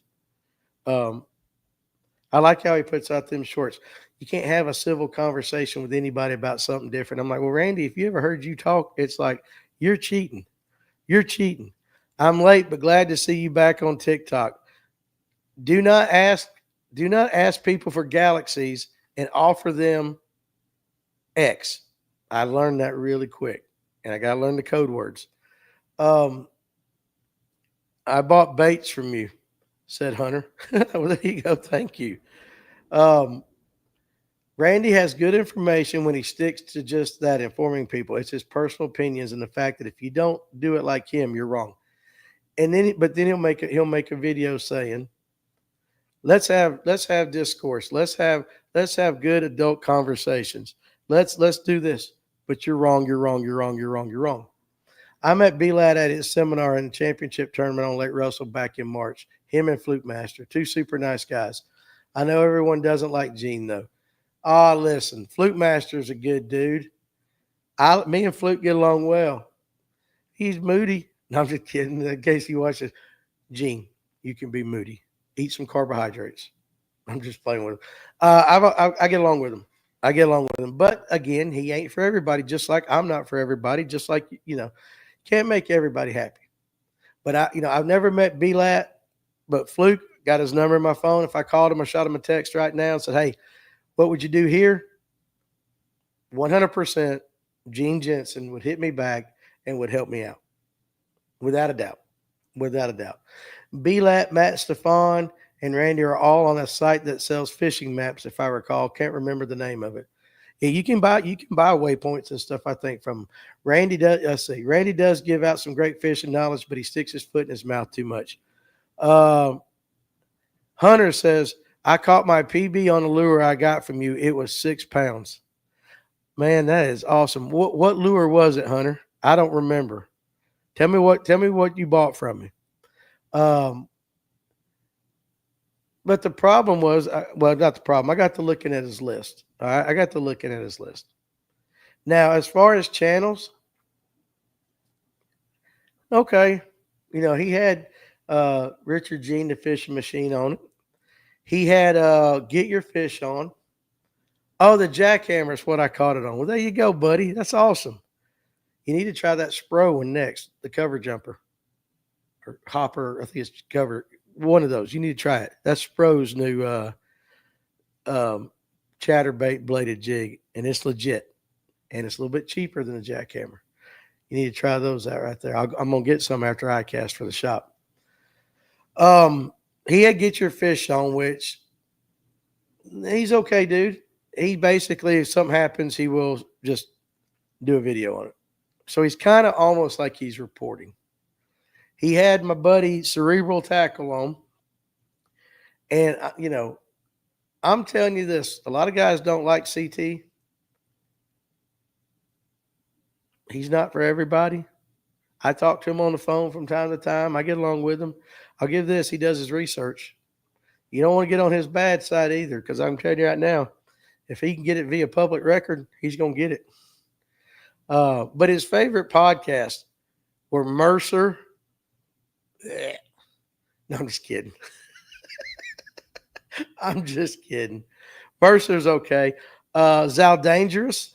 I like how he puts out them shorts. You can't have a civil conversation with anybody about something different. I'm like, well, Randy, if you ever heard you talk, it's like, you're cheating. You're cheating. I'm late, but glad to see you back on TikTok. Do not ask people for galaxies and offer them X. I learned that really quick, and I got to learn the code words. I bought baits from you, said Hunter. Well, there you go. Thank you. Randy has good information when he sticks to just that, informing people. It's his personal opinions and the fact that if you don't do it like him, you're wrong. And then, but then he'll make a video saying, let's have discourse. Let's have good adult conversations. Let's do this. But you're wrong. You're wrong. You're wrong. You're wrong. You're wrong. I met B-Lad at his seminar in the championship tournament on Lake Russell back in March. Him and Fluke Master, two super nice guys. I know everyone doesn't like Gene, though. Listen, Fluke Master's a good dude. Me and Fluke get along well. He's moody. No, I'm just kidding. In case he watches, Gene, you can be moody. Eat some carbohydrates. I'm just playing with him. I get along with him. But again, he ain't for everybody, just like I'm not for everybody, just like, can't make everybody happy. But I've never met B-Lat, but Fluke got his number in my phone. If I called him or shot him a text right now and said, hey, what would you do here? 100% Gene Jensen would hit me back and would help me out. Without a doubt. B-Lat, Matt Stefan, and Randy are all on a site that sells fishing maps, if I recall. Can't remember the name of it. Yeah, you can buy waypoints and stuff, I think, from Randy. Randy does give out some great fishing knowledge, but he sticks his foot in his mouth too much. Hunter says, I caught my PB on the lure I got from you. It was 6 pounds. Man, that is awesome. What lure was it, Hunter? I don't remember. Tell me what you bought from me. But the problem was, not the problem. I got to looking at his list. All right, I got to looking at his list. Now, as far as channels, okay, he had Richard Gene, the fishing machine, on it. He had Get Your Fish on. Oh, the jackhammer is what I caught it on. Well, there you go, buddy. That's awesome. You need to try that Spro one next, the cover jumper or hopper. I think it's cover. One of those. You need to try it. That's Spro's new chatterbait bladed jig, and it's legit. And it's a little bit cheaper than a jackhammer. You need to try those out right there. I'm going to get some after ICAST for the shop. He had Get Your Fish on, which he's okay, dude. He basically, if something happens, he will just do a video on it. So he's kind of almost like he's reporting. He had my buddy Cerebral Tackle on. And, I'm telling you this. A lot of guys don't like CT. He's not for everybody. I talk to him on the phone from time to time. I get along with him. I'll give this. He does his research. You don't want to get on his bad side either, because I'm telling you right now, if he can get it via public record, he's going to get it. But his favorite podcasts were Mercer. No, I'm just kidding. I'm just kidding. Mercer's okay. Zal Dangerous,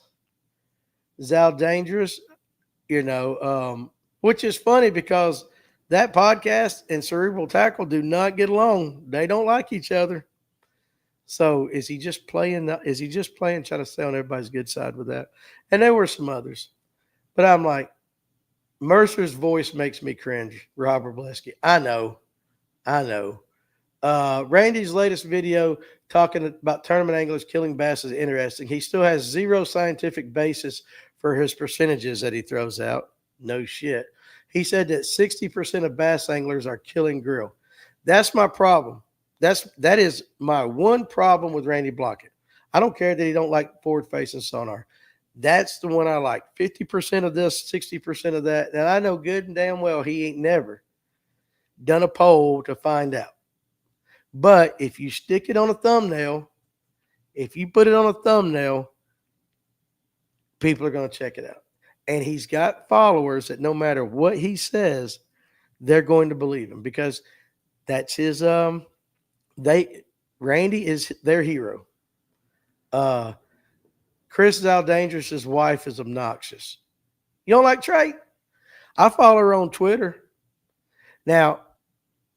which is funny because that podcast and Cerebral Tackle do not get along. They don't like each other. So is he just playing trying to stay on everybody's good side with that? And there were some others. But I'm like, Mercer's voice makes me cringe. Robert Blesky. I know. Randy's latest video talking about tournament anglers killing bass is interesting. He still has zero scientific basis for his percentages that he throws out. No shit. He said that 60% of bass anglers are killing grill. That's my problem. That is my one problem with Randy Blauket. I don't care that he don't like forward-facing sonar. That's the one I like. 50% of this, 60% of that. And I know good and damn well he ain't never done a poll to find out. But if you stick it on a thumbnail, people are going to check it out. And he's got followers that no matter what he says, they're going to believe him, because that's his Randy is their hero. Chris is out dangerous. His wife is obnoxious. You don't like Trey? I follow her on Twitter. Now,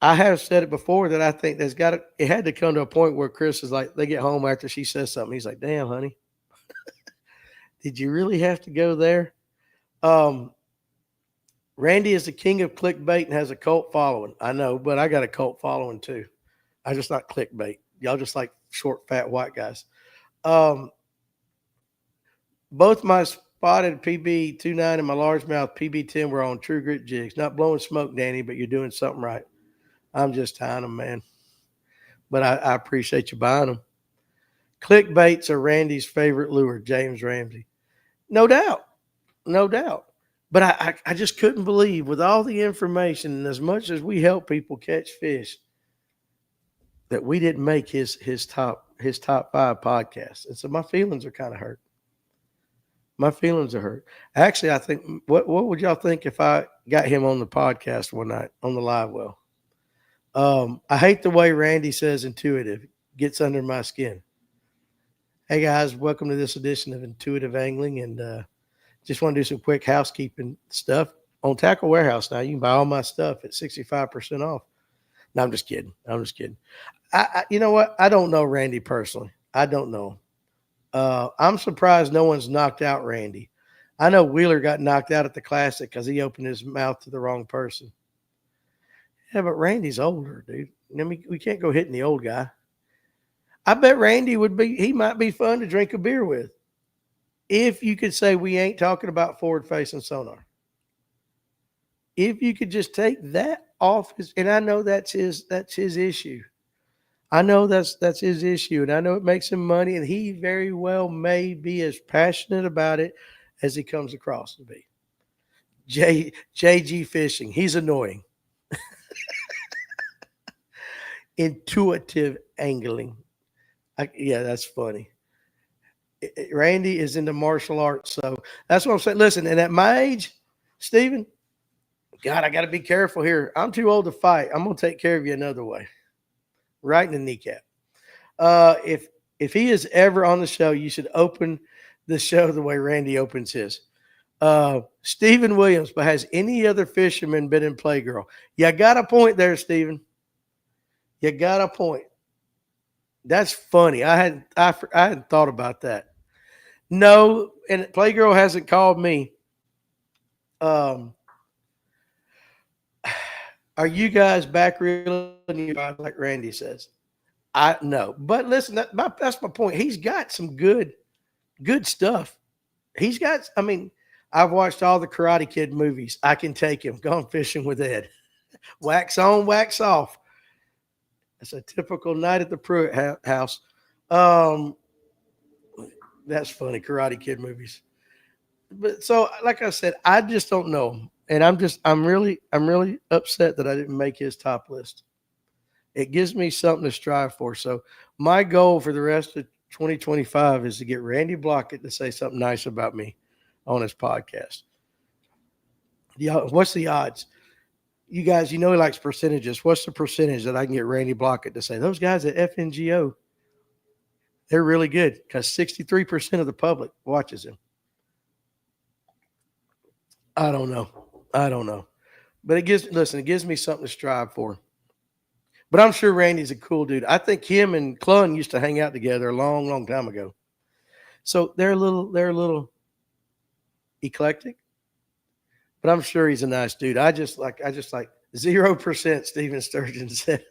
I have said it before that I think it had to come to a point where Chris is like, they get home after she says something. He's like, damn, honey, did you really have to go there? Randy is the king of clickbait and has a cult following. I know, but I got a cult following too. I just like clickbait. Y'all just like short, fat, white guys. Both my spotted PB29 and my largemouth PB10 were on True Grit jigs. Not blowing smoke, Danny, but you're doing something right. I'm just tying them, man. But I appreciate you buying them. Clickbaits are Randy's favorite lure, James Ramsey. No doubt. No doubt. But I just couldn't believe, with all the information and as much as we help people catch fish, that we didn't make his top 5 podcasts. And so my feelings are kind of hurt. My feelings are hurt. Actually, I think, what would y'all think if I got him on the podcast one night on the live well? I hate the way Randy says intuitive. Gets under my skin. Hey guys, welcome to this edition of Intuitive Angling, and just want to do some quick housekeeping stuff on Tackle Warehouse. Now you can buy all my stuff at 65% off. No, I'm just kidding. You know what? I don't know Randy personally. I don't know. I'm surprised no one's knocked out Randy. I know Wheeler got knocked out at the Classic because he opened his mouth to the wrong person. Yeah, but Randy's older, dude. I mean, we can't go hitting the old guy. I bet Randy he might be fun to drink a beer with. If you could say we ain't talking about forward-facing sonar. If you could just take that off and I know that's his issue. I know that's his issue, and I know it makes him money, and he very well may be as passionate about it as he comes across to be. JG Fishing, he's annoying. Intuitive angling. Yeah, that's funny. Randy is into martial arts, so that's what I'm saying. Listen, and at my age, Stephen, God, I got to be careful here. I'm too old to fight. I'm going to take care of you another way. Right in the kneecap. If he is ever on the show, you should open the show the way Randy opens his. Stephen Williams, but has any other fisherman been in Playgirl? You got a point there, Stephen. You got a point. That's funny. I hadn't thought about that. No, and Playgirl hasn't called me. Are you guys back reeling like Randy says? I know, but listen, that's my point. He's got some good stuff. I've watched all the Karate Kid movies. I can take him. Gone fishing with Ed. Wax on, wax off. It's a typical night at the Pruitt house. That's funny, Karate Kid movies. But so, like I said, I just don't know, and I'm really upset that I didn't make his top list. It gives me something to strive for. So my goal for the rest of 2025 is to get Randy Blauket to say something nice about me on his podcast. What's the odds? You guys, he likes percentages. What's the percentage that I can get Randy Blauket to say, those guys at FNGO, they're really good? Because 63% of the public watches him. I don't know. But it gives me something to strive for. But I'm sure Randy's a cool dude. I think him and Clun used to hang out together a long, long time ago. So they're a little eclectic. But I'm sure he's a nice dude. I just like 0%, Steven Sturgeon said.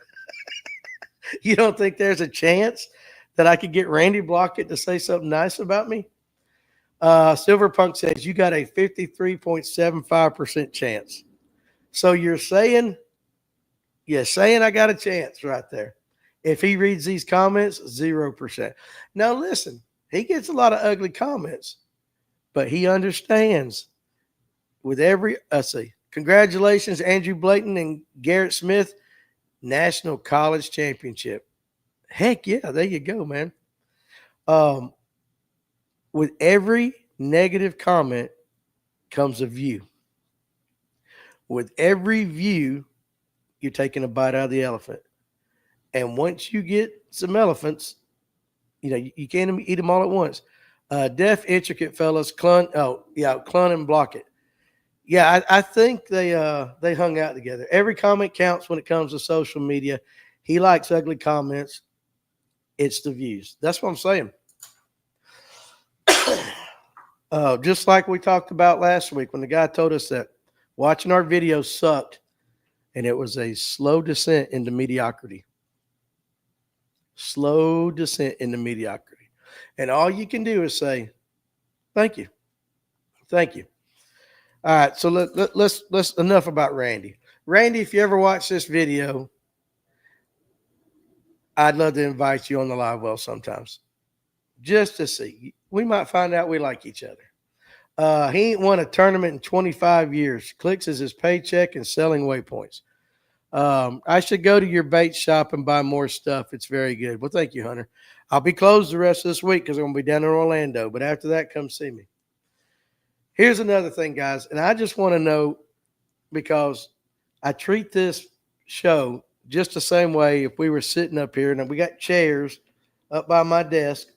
You don't think there's a chance that I could get Randy Blauket to say something nice about me? Silverpunk says you got a 53.75% chance. So you're saying I got a chance right there. If he reads these comments, 0%. Now listen, he gets a lot of ugly comments, but he understands. With congratulations, Andrew Blayton and Garrett Smith, National College Championship. Heck yeah, there you go, man. With every negative comment comes a view. With every view, you're taking a bite out of the elephant. And once you get some elephants, you can't eat them all at once. Deaf, intricate fellas, Clun and Blockett. Yeah, I think they hung out together. Every comment counts when it comes to social media. He likes ugly comments. It's the views. That's what I'm saying. Just like we talked about last week when the guy told us that watching our videos sucked and it was a slow descent into mediocrity. Slow descent into mediocrity. And all you can do is say, thank you. Thank you. All right, so let's enough about Randy. Randy, if you ever watch this video, I'd love to invite you on the live well sometimes, just to see. We might find out we like each other. He ain't won a tournament in 25 years. Clicks is his paycheck and selling waypoints. I should go to your bait shop and buy more stuff. It's very good. Well, thank you, Hunter. I'll be closed the rest of this week because I'm going to be down in Orlando. But after that, come see me. Here's another thing, guys, and I just want to know, because I treat this show just the same way if we were sitting up here, and we got chairs up by my desk.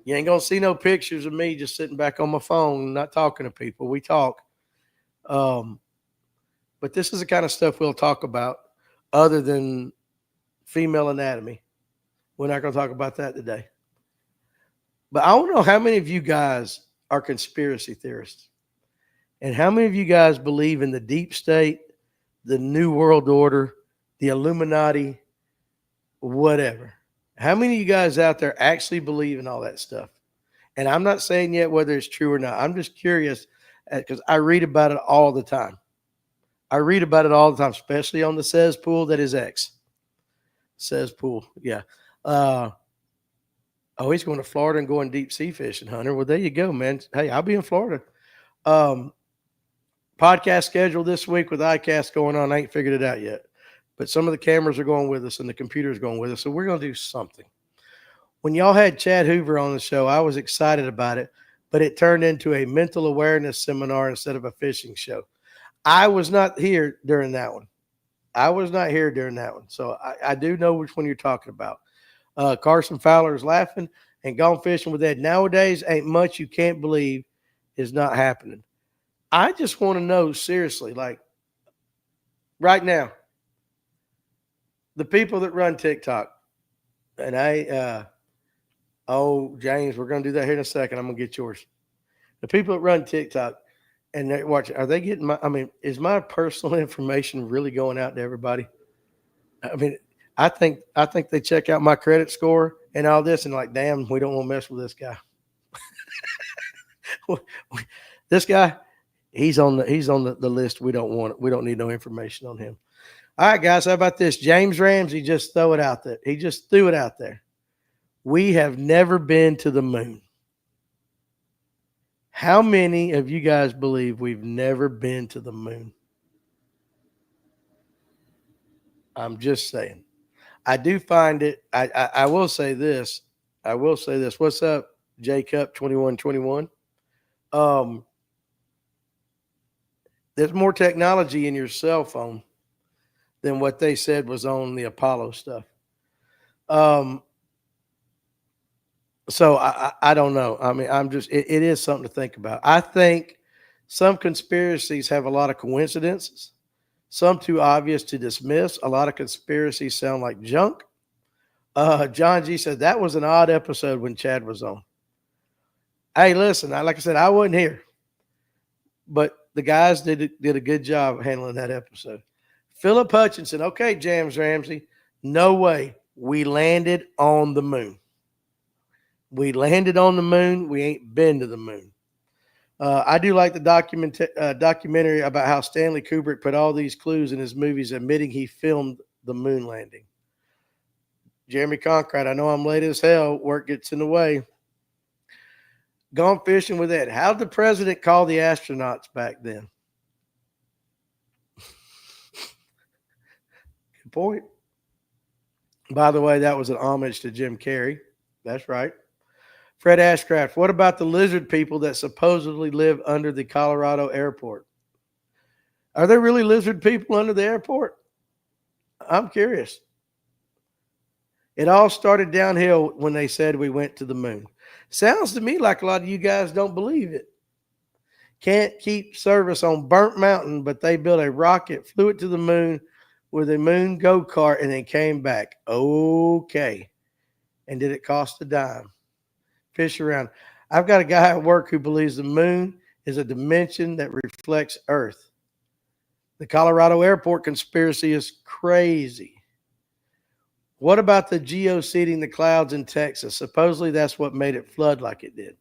You ain't going to see no pictures of me just sitting back on my phone, not talking to people. We talk. But this is the kind of stuff we'll talk about other than female anatomy. We're not going to talk about that today. But I don't know how many of you guys are conspiracy theorists. And how many of you guys believe in the deep state, the New World Order, the Illuminati, whatever? How many of you guys out there actually believe in all that stuff? And I'm not saying yet whether it's true or not. I'm just curious because I read about it all the time. Especially on the cesspool that is X. Cesspool, yeah. Oh, he's going to Florida and going deep sea fishing, Hunter. Well, there you go, man. Hey, I'll be in Florida. Podcast schedule this week with ICAST going on. I ain't figured it out yet. But some of the cameras are going with us and the computer's going with us. So we're going to do something. When y'all had Chad Hoover on the show, I was excited about it, but it turned into a mental awareness seminar instead of a fishing show. I was not here during that one. So I do know which one you're talking about. Carson Fowler is laughing and gone fishing with Ed. Nowadays, ain't much you can't believe is not happening. I just want to know, seriously, like right now, the people that run TikTok, and James, we're going to do that here in a second. I'm going to get yours. The people that run TikTok and they're watching, are they getting is my personal information really going out to everybody? I mean, I think they check out my credit score and all this and like, damn, we don't want to mess with this guy. This guy, he's on the list. We don't need no information on him. All right, guys, how about this? James Ramsey just threw it out there. He just threw it out there. We have never been to the moon. How many of you guys believe we've never been to the moon? I'm just saying. I do find it. I will say this. What's up, J Cup 2121? There's more technology in your cell phone than what they said was on the Apollo stuff. So I don't know. I mean, it is something to think about. I think some conspiracies have a lot of coincidences. Some too obvious to dismiss. A lot of conspiracies sound like junk. John G said that was an odd episode when Chad was on. Hey, listen, like I said, I wasn't here, but the guys did a good job handling that episode. Philip Hutchinson, okay, James Ramsey, no way. We landed on the moon. We landed on the moon. We ain't been to the moon. I do like the documentary about how Stanley Kubrick put all these clues in his movies, admitting he filmed the moon landing. Jeremy Conkright, I know I'm late as hell. Work gets in the way. Gone fishing with Ed. How did the president call the astronauts back then? Good point. By the way, that was an homage to Jim Carrey. That's right. Fred Ashcraft, what about the lizard people that supposedly live under the Colorado airport? Are there really lizard people under the airport? I'm curious. It all started downhill when they said we went to the moon. Sounds to me like a lot of you guys don't believe it. Can't keep service on Burnt Mountain, but they built a rocket, flew it to the moon with a moon go-kart, and then came back. Okay. And did it cost a dime? Fish around. I've got a guy at work who believes the moon is a dimension that reflects Earth. The Colorado airport conspiracy is crazy. What about the geoseeding the clouds in Texas? Supposedly that's what made it flood like it did.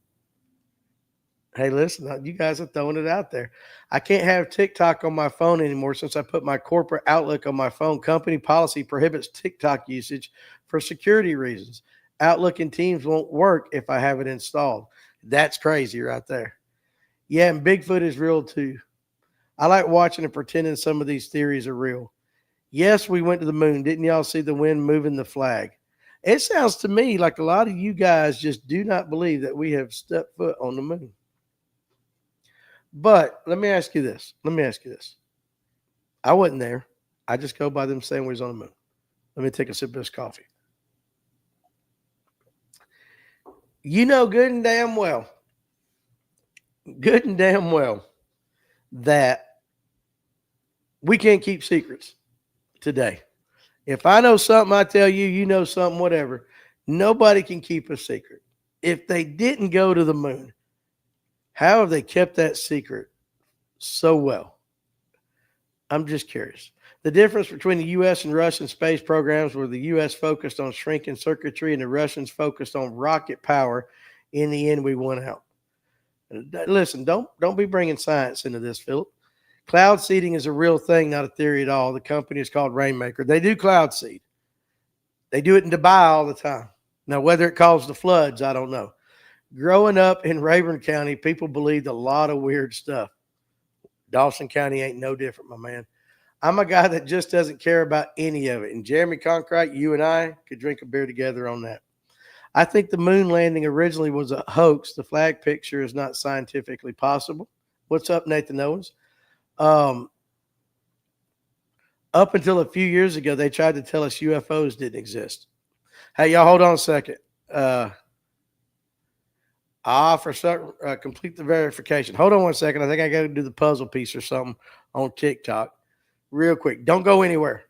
Hey, listen, you guys are throwing it out there. I can't have TikTok on my phone anymore since I put my corporate Outlook on my phone. Company policy prohibits TikTok usage for security reasons. Outlook and Teams won't work if I have it installed. That's crazy right there. Yeah, and Bigfoot is real too. I like watching and pretending some of these theories are real. Yes, we went to the moon. Didn't y'all see the wind moving the flag? It sounds to me like a lot of you guys just do not believe that we have stepped foot on the moon. But let me ask you this. I wasn't there. I just go by them saying we was on the moon. Let me take a sip of this coffee. You know good and damn well that we can't keep secrets today. If I know something, I tell you, you know something, whatever. Nobody can keep a secret. If they didn't go to the moon, how have they kept that secret so well? I'm just curious. The difference between the U.S. and Russian space programs, where the U.S. focused on shrinking circuitry and the Russians focused on rocket power, in the end, we won out. Listen, don't be bringing science into this, Philip. Cloud seeding is a real thing, not a theory at all. The company is called Rainmaker. They do cloud seed. They do it in Dubai all the time. Now, whether it caused the floods, I don't know. Growing up in Rayburn County, people believed a lot of weird stuff. Dawson County ain't no different, my man. I'm a guy that just doesn't care about any of it. And Jeremy Concrete, you and I could drink a beer together on that. I think the moon landing originally was a hoax. The flag picture is not scientifically possible. What's up, Nathan Owens? Up until a few years ago, they tried to tell us UFOs didn't exist. Hey, y'all, hold on a second. Complete the verification. Hold on one second. I think I got to do the puzzle piece or something on TikTok real quick. Don't go anywhere.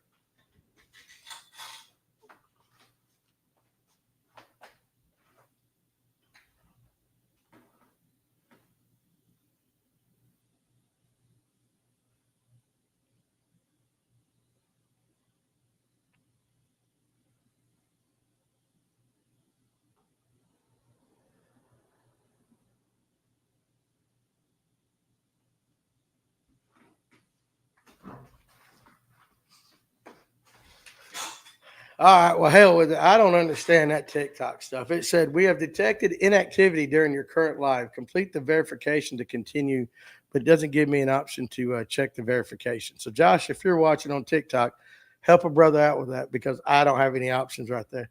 All right, well, hell with it. I don't understand that TikTok stuff. It said, we have detected inactivity during your current live. Complete the verification to continue, but it doesn't give me an option to check the verification. So, Josh, if you're watching on TikTok, help a brother out with that because I don't have any options right there.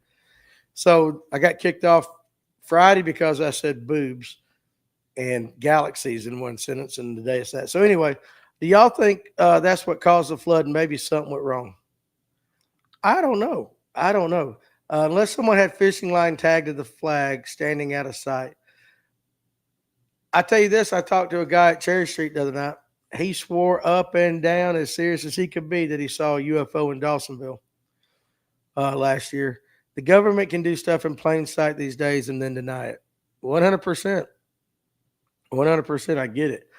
So I got kicked off Friday because I said boobs and galaxies in one sentence, and today it's that. So anyway, do y'all think that's what caused the flood and maybe something went wrong? I don't know. Unless someone had fishing line tagged to the flag standing out of sight. I tell you this, I talked to a guy at Cherry Street the other night. He swore up and down, as serious as he could be, that he saw a UFO in Dawsonville last year. The government can do stuff in plain sight these days and then deny it. 100%. 100%, I get it.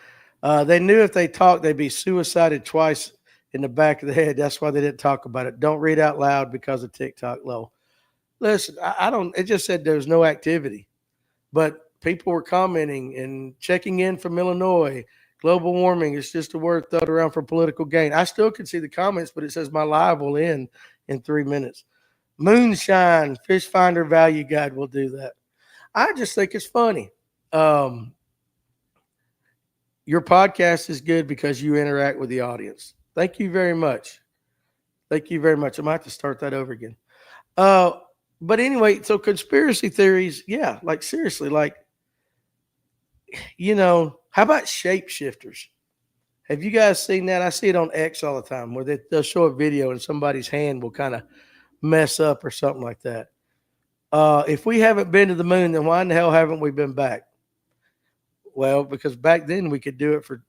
They knew if they talked, they'd be suicided twice in the back of the head. That's why they didn't talk about it. Don't read out loud because of TikTok low. Listen, I don't, it just said there's no activity. But people were commenting and checking in from Illinois. Global warming is just a word thrown around for political gain. I still can see the comments, but it says my live will end in 3 minutes. Moonshine, Fish Finder Value Guide will do that. I just think it's funny. Your podcast is good because you interact with the audience. Thank you very much. I might have to start that over again. But anyway, so conspiracy theories, yeah, like seriously, like, how about shapeshifters? Have you guys seen that? I see it on X all the time where they'll show a video and somebody's hand will kind of mess up or something like that. If we haven't been to the moon, then why in the hell haven't we been back? Well, because back then we could do it for,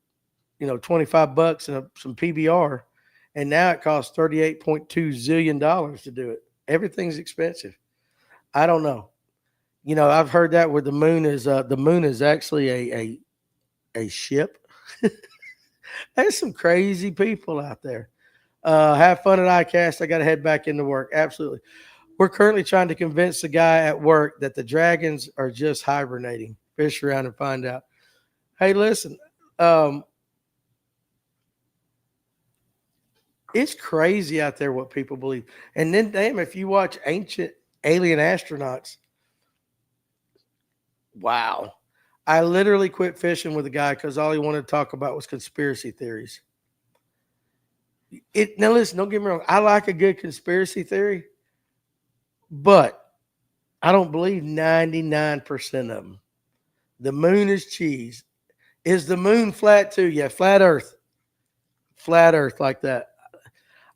$25 and some PBR, and now it costs $38.2 zillion to do it. Everything's expensive. I don't know. I've heard that where the moon is actually a ship. There's some crazy people out there. Have fun at ICAST. I got to head back into work. Absolutely. We're currently trying to convince the guy at work that the dragons are just hibernating. Fish around and find out. Hey, listen. It's crazy out there what people believe. And then, damn, if you watch Ancient Alien Astronauts, wow. I literally quit fishing with a guy because all he wanted to talk about was conspiracy theories. Now, listen, don't get me wrong. I like a good conspiracy theory, but I don't believe 99% of them. The moon is cheese. Is the moon flat too? Yeah, flat Earth. Flat Earth like that.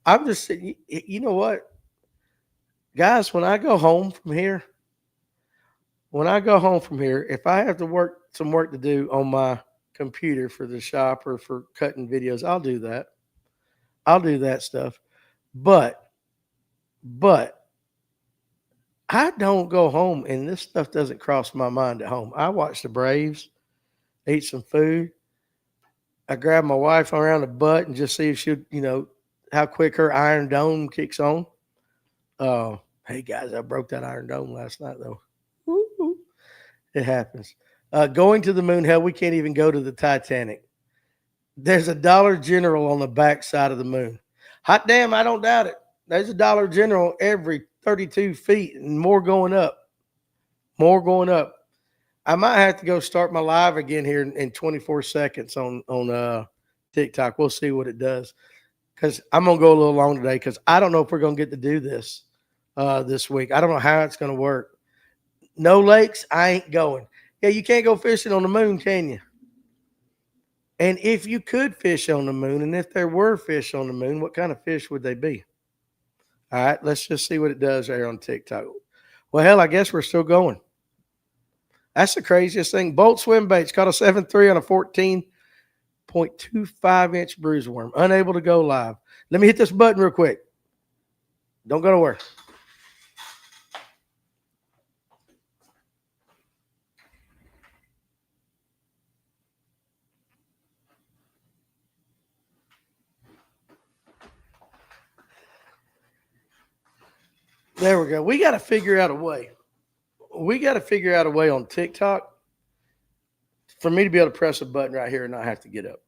I'm just saying, you know what? Guys, when I go home from here, if I have some work to do on my computer for the shop or for cutting videos, I'll do that. I'll do that stuff. But I don't go home and this stuff doesn't cross my mind at home. I watch the Braves, eat some food. I grab my wife around the butt and just see if she'll, how quick her Iron Dome kicks on. Hey guys, I broke that Iron Dome last night though. Woo-hoo. It happens. Going to the moon, hell, we can't even go to the Titanic. There's a Dollar General on the back side of the moon. Hot damn, I don't doubt it. There's a Dollar General every 32 feet and more going up. More going up. I might have to go start my live again here in 24 seconds on TikTok. We'll see what it does. Because I'm going to go a little long today because I don't know if we're going to get to do this this week. I don't know how it's going to work. No lakes, I ain't going. Yeah, you can't go fishing on the moon, can you? And if you could fish on the moon, and if there were fish on the moon, what kind of fish would they be? All right, let's just see what it does there on TikTok. Well, hell, I guess we're still going. That's the craziest thing. Bolt swim baits caught a 7.3 on a 14.25-inch bruise worm. Unable to go live. Let me hit this button real quick. Don't go nowhere. There we go. We got to figure out a way. We got to figure out a way on TikTok for me to be able to press a button right here and not have to get up.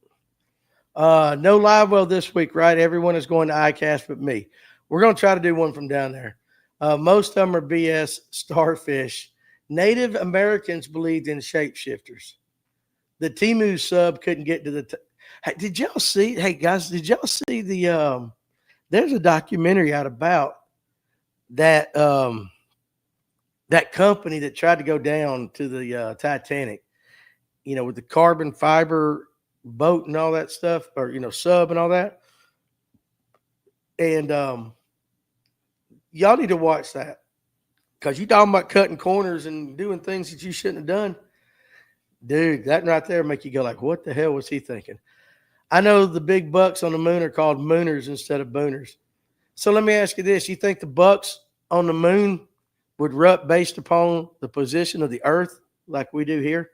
No live well this week, right? Everyone is going to ICAST but me. We're going to try to do one from down there. Most of them are BS, starfish. Native Americans believed in shapeshifters. The Temu sub couldn't get to the hey, did y'all see? Hey, guys, did y'all see the there's a documentary out about that that company that tried to go down to the Titanic, with the carbon fiber boat and all that stuff, or, sub and all that. And y'all need to watch that because you talking about cutting corners and doing things that you shouldn't have done. Dude, that right there make you go like, what the hell was he thinking? I know the big bucks on the moon are called mooners instead of booners. So let me ask you this. You think the bucks on the moon would rut based upon the position of the earth like we do here?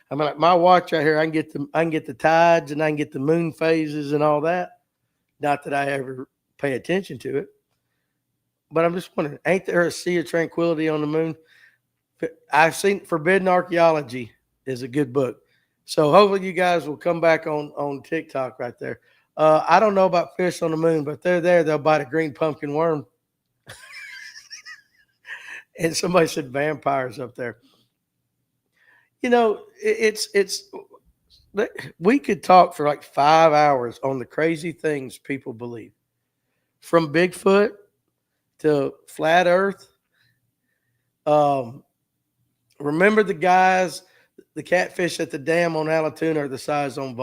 I mean, like my watch right here, I can get the tides and I can get the moon phases and all that. Not that I ever pay attention to it. But I'm just wondering, ain't there a sea of tranquility on the moon? I've seen Forbidden Archaeology is a good book. So hopefully you guys will come back on TikTok right there. I don't know about fish on the moon, but they're there. They'll bite a green pumpkin worm. And somebody said vampires up there. We could talk for like 5 hours on the crazy things people believe. From Bigfoot to flat earth. Remember the guys, the catfish at the dam on Allatoona are the size of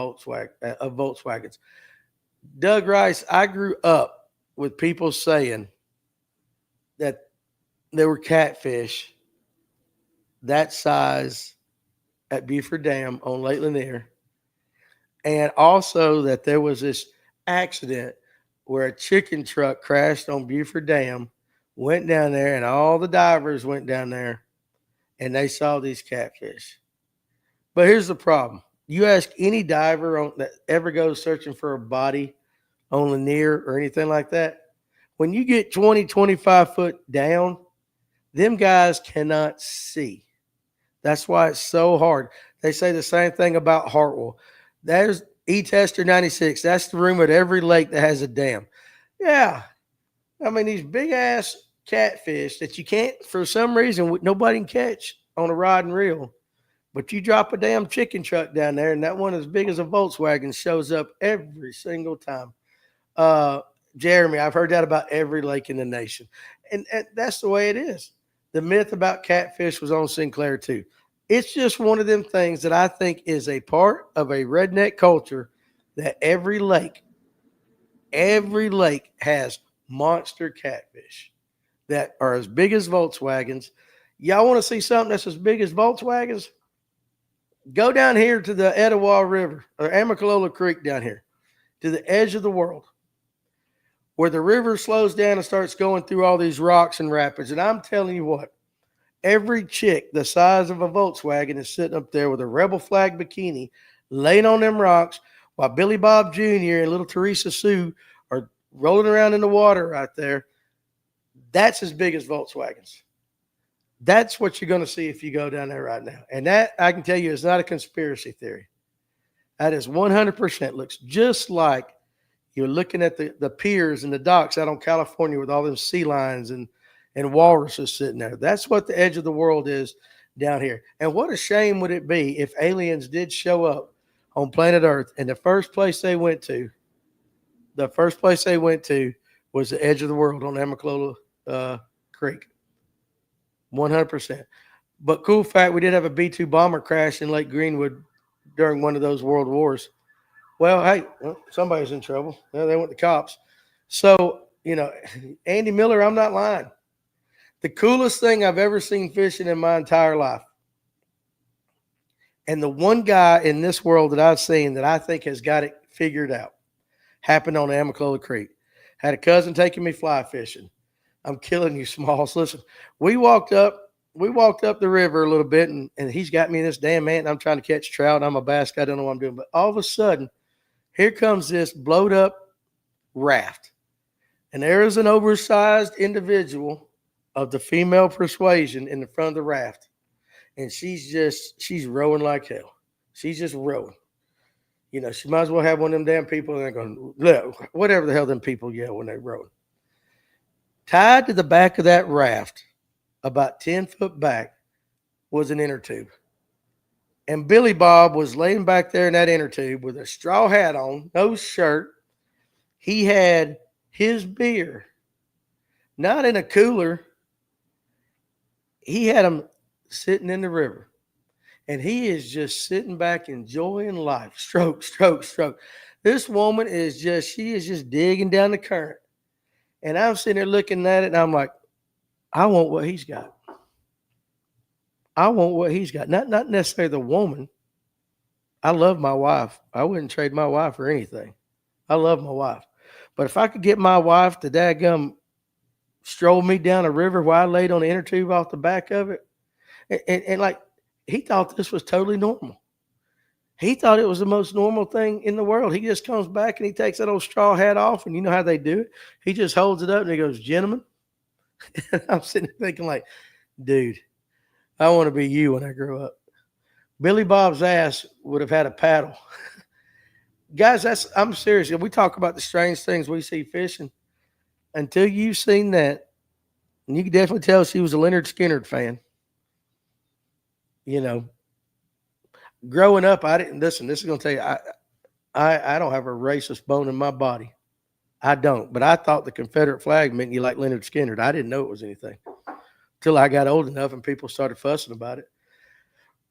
that there were catfish that size at Beaufort Dam on Lake Lanier, and also that there was this accident where a chicken truck crashed on Beaufort Dam, went down there, and all the divers went down there, and they saw these catfish. But here's the problem. You ask any diver that ever goes searching for a body on Lanier or anything like that, when you get 20, 25 foot down, them guys cannot see. That's why it's so hard. They say the same thing about Hartwell. There's E-Tester 96. That's the room at every lake that has a dam. Yeah. I mean, these big-ass catfish that you can't, for some reason, nobody can catch on a rod and reel. But you drop a damn chicken truck down there, and that one as big as a Volkswagen shows up every single time. Jeremy, I've heard that about every lake in the nation. And that's the way it is. The myth about catfish was on Sinclair, too. It's just one of them things that I think is a part of a redneck culture that every lake has monster catfish that are as big as Volkswagens. Y'all want to see something that's as big as Volkswagens? Go down here to the Etowah River or Amicalola Creek down here to the edge of the world where the river slows down and starts going through all these rocks and rapids. And I'm telling you what, every chick the size of a Volkswagen is sitting up there with a rebel flag bikini laying on them rocks while Billy Bob Jr. and little Teresa Sue are rolling around in the water right there. That's as big as Volkswagens. That's what you're going to see if you go down there right now. And that, I can tell you, is not a conspiracy theory. That is 100%. Looks just like you're looking at the piers and the docks out on California with all them sea lions and walruses sitting there. That's what the edge of the world is down here. And what a shame would it be if aliens did show up on planet Earth and the first place they went to was the edge of the world on Amicalola Creek. 100%. But cool fact, we did have a B-2 bomber crash in Lake Greenwood during one of those world wars. Well, hey, somebody's in trouble. Well, they went to cops. So, Andy Miller, I'm not lying. The coolest thing I've ever seen fishing in my entire life. And the one guy in this world that I've seen that I think has got it figured out happened on Amicalola Creek. Had a cousin taking me fly fishing. I'm killing you, Smalls. Listen, we walked up the river a little bit, and he's got me in this damn ant, and I'm trying to catch trout. I'm a bass guy. I don't know what I'm doing. But all of a sudden, here comes this blowed up raft. And there is an oversized individual of the female persuasion in the front of the raft. And she's rowing like hell. She's just rowing. She might as well have one of them damn people, and they're going, look, whatever the hell them people yell when they're rowing. Tied to the back of that raft, about 10 foot back, was an inner tube. And Billy Bob was laying back there in that inner tube with a straw hat on, no shirt. He had his beer, not in a cooler. He had him sitting in the river. And he is just sitting back enjoying life. Stroke, stroke, stroke. This woman is just digging down the current. And I'm sitting there looking at it, and I'm like, I want what he's got. I want what he's got. Not necessarily the woman. I love my wife. I wouldn't trade my wife for anything. I love my wife. But if I could get my wife to dadgum stroll me down a river while I laid on the inner tube off the back of it, and like, he thought this was totally normal. He thought it was the most normal thing in the world. He just comes back and he takes that old straw hat off, and you know how they do it. He just holds it up and he goes, gentlemen. And I'm sitting there thinking like, dude, I want to be you when I grow up. Billy Bob's ass would have had a paddle. Guys, I'm serious. We talk about the strange things we see fishing. Until you've seen that, and you can definitely tell she was a Leonard Skinner fan. Growing up, I didn't listen. This is going to tell you, I don't have a racist bone in my body. I don't. But I thought the Confederate flag meant you like Leonard Skinner. I didn't know it was anything until I got old enough and people started fussing about it.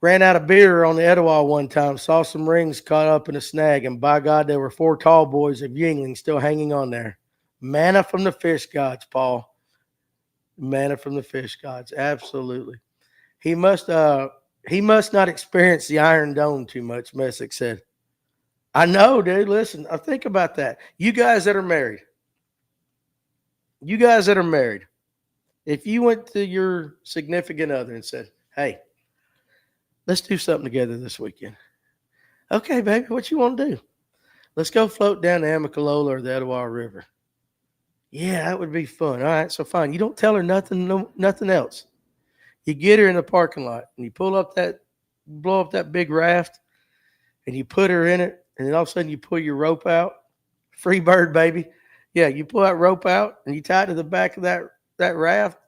Ran out of beer on the Etowah one time, saw some rings caught up in a snag, and by God, there were 4 tall boys of Yingling still hanging on there. Manna from the fish gods, Paul. Manna from the fish gods. Absolutely. He must not experience the Iron Dome too much, Messick said. I know, dude. Listen, I think about that. You guys that are married, if you went to your significant other and said, "Hey, let's do something together this weekend." Okay, baby, what you want to do? Let's go float down the Amicalola or the Etowah River. Yeah, that would be fun. All right, so fine. You don't tell her nothing, nothing else. You get her in the parking lot and you blow up that big raft, and you put her in it, and then all of a sudden you pull your rope out. Free bird, baby. Yeah, you pull that rope out and you tie it to the back of that raft,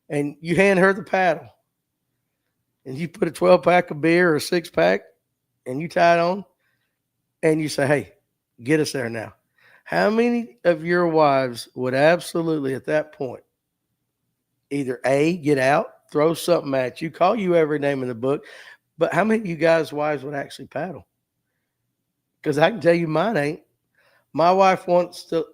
and you hand her the paddle, and you put a 12-pack of beer or a 6-pack, and you tie it on, and you say, "Hey, get us there now." How many of your wives would absolutely at that point either A, get out, throw something at you, call you every name in the book, but how many of you guys' wives would actually paddle? Because I can tell you mine ain't. My wife wants to,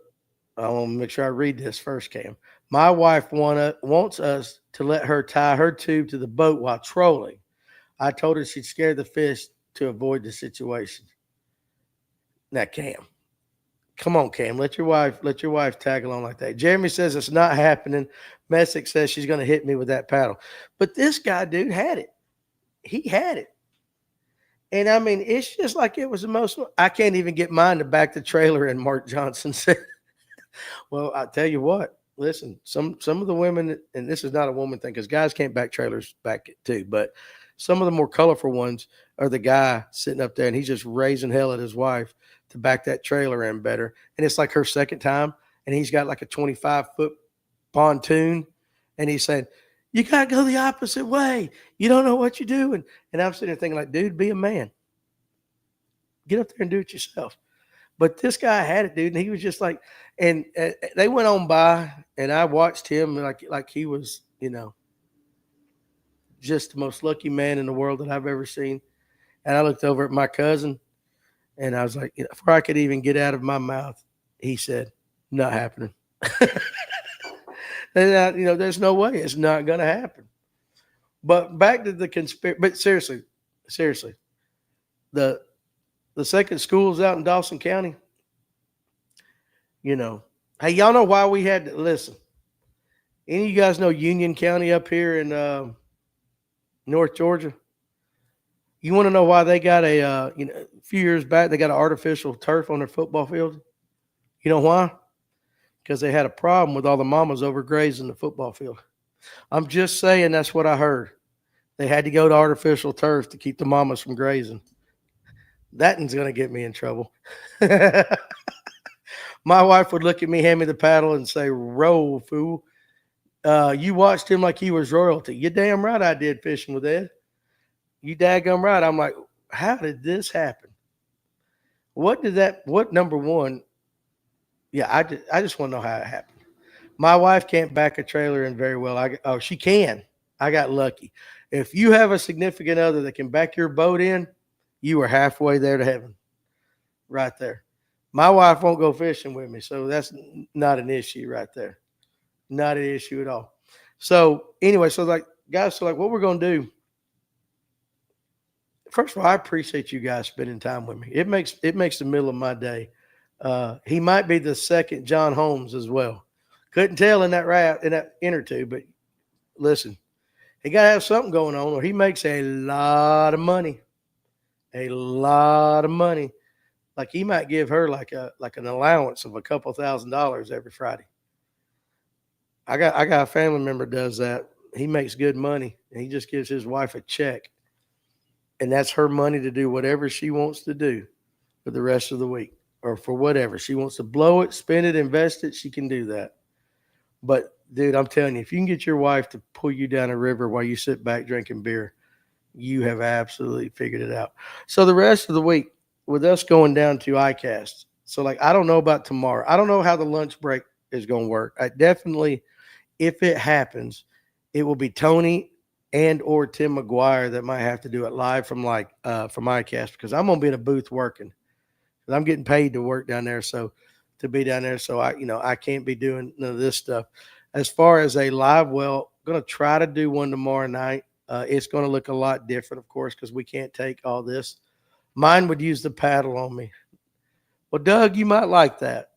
I want to make sure I read this first, Cam. My wife wants us to let her tie her tube to the boat while trolling. I told her she'd scare the fish to avoid the situation. Now, Cam, come on, Cam, let your wife tag along like that. Jeremy says it's not happening. Messick says she's going to hit me with that paddle. But this guy, dude, had it. He had it. And I mean, it's just like it was the most. I can't even get mine to back the trailer. And Mark Johnson said, "Well, I tell you what. Listen, some of the women, and this is not a woman thing because guys can't back trailers back it too, but some of the more colorful ones are the guy sitting up there and he's just raising hell at his wife to back that trailer in better. And it's like her second time, and he's got like a 25-foot pontoon, and he's saying, "You got to go the opposite way. You don't know what you're doing." And I'm sitting there thinking, like, dude, be a man. Get up there and do it yourself. But this guy had it, dude, and he was just like, and they went on by, and I watched him like he was, just the most lucky man in the world that I've ever seen. And I looked over at my cousin, and I was like, before I could even get out of my mouth, he said, "Not happening." And there's no way it's not going to happen. But back to the conspiracy. But seriously, the second school's out in Dawson County. Hey, y'all know why we had to listen. Any of you guys know Union County up here in North Georgia? You want to know why they got a few years back they got an artificial turf on their football field? You know why? Because they had a problem with all the mamas overgrazing the football field. I'm just saying that's what I heard. They had to go to artificial turf to keep the mamas from grazing. That one's going to get me in trouble. My wife would look at me, hand me the paddle, and say, "Roll, fool. You watched him like he was royalty." You damn right I did fishing with Ed. You daggum right. I'm like, how did this happen? What number one? Yeah, I just want to know how it happened. My wife can't back a trailer in very well. She can. I got lucky. If you have a significant other that can back your boat in, you are halfway there to heaven. Right there. My wife won't go fishing with me, so that's not an issue right there. Not an issue at all. So anyway, guys, what we're going to do, first of all, I appreciate you guys spending time with me. It makes the middle of my day. He might be the second John Holmes as well. Couldn't tell in that inner tube, but listen, he got to have something going on, or he makes a lot of money. A lot of money. Like he might give her like an allowance of a couple $1,000s every Friday. I got a family member does that. He makes good money, and he just gives his wife a check, and that's her money to do whatever she wants to do for the rest of the week, or for whatever she wants to blow it, spend it, invest it. She can do that. But dude, I'm telling you, if you can get your wife to pull you down a river while you sit back drinking beer, you have absolutely figured it out. So the rest of the week, with us going down to ICAST, so I don't know about tomorrow. I don't know how the lunch break is going to work. I definitely, if it happens, it will be Tony and or Tim McGuire that might have to do it live from ICAST, because I'm going to be in a booth working. I'm getting paid to work down there, so to be down there. So I can't be doing none of this stuff. As far as a live well, I'm going to try to do one tomorrow night. It's going to look a lot different, of course, because we can't take all this. Mine would use the paddle on me. Well, Doug, you might like that.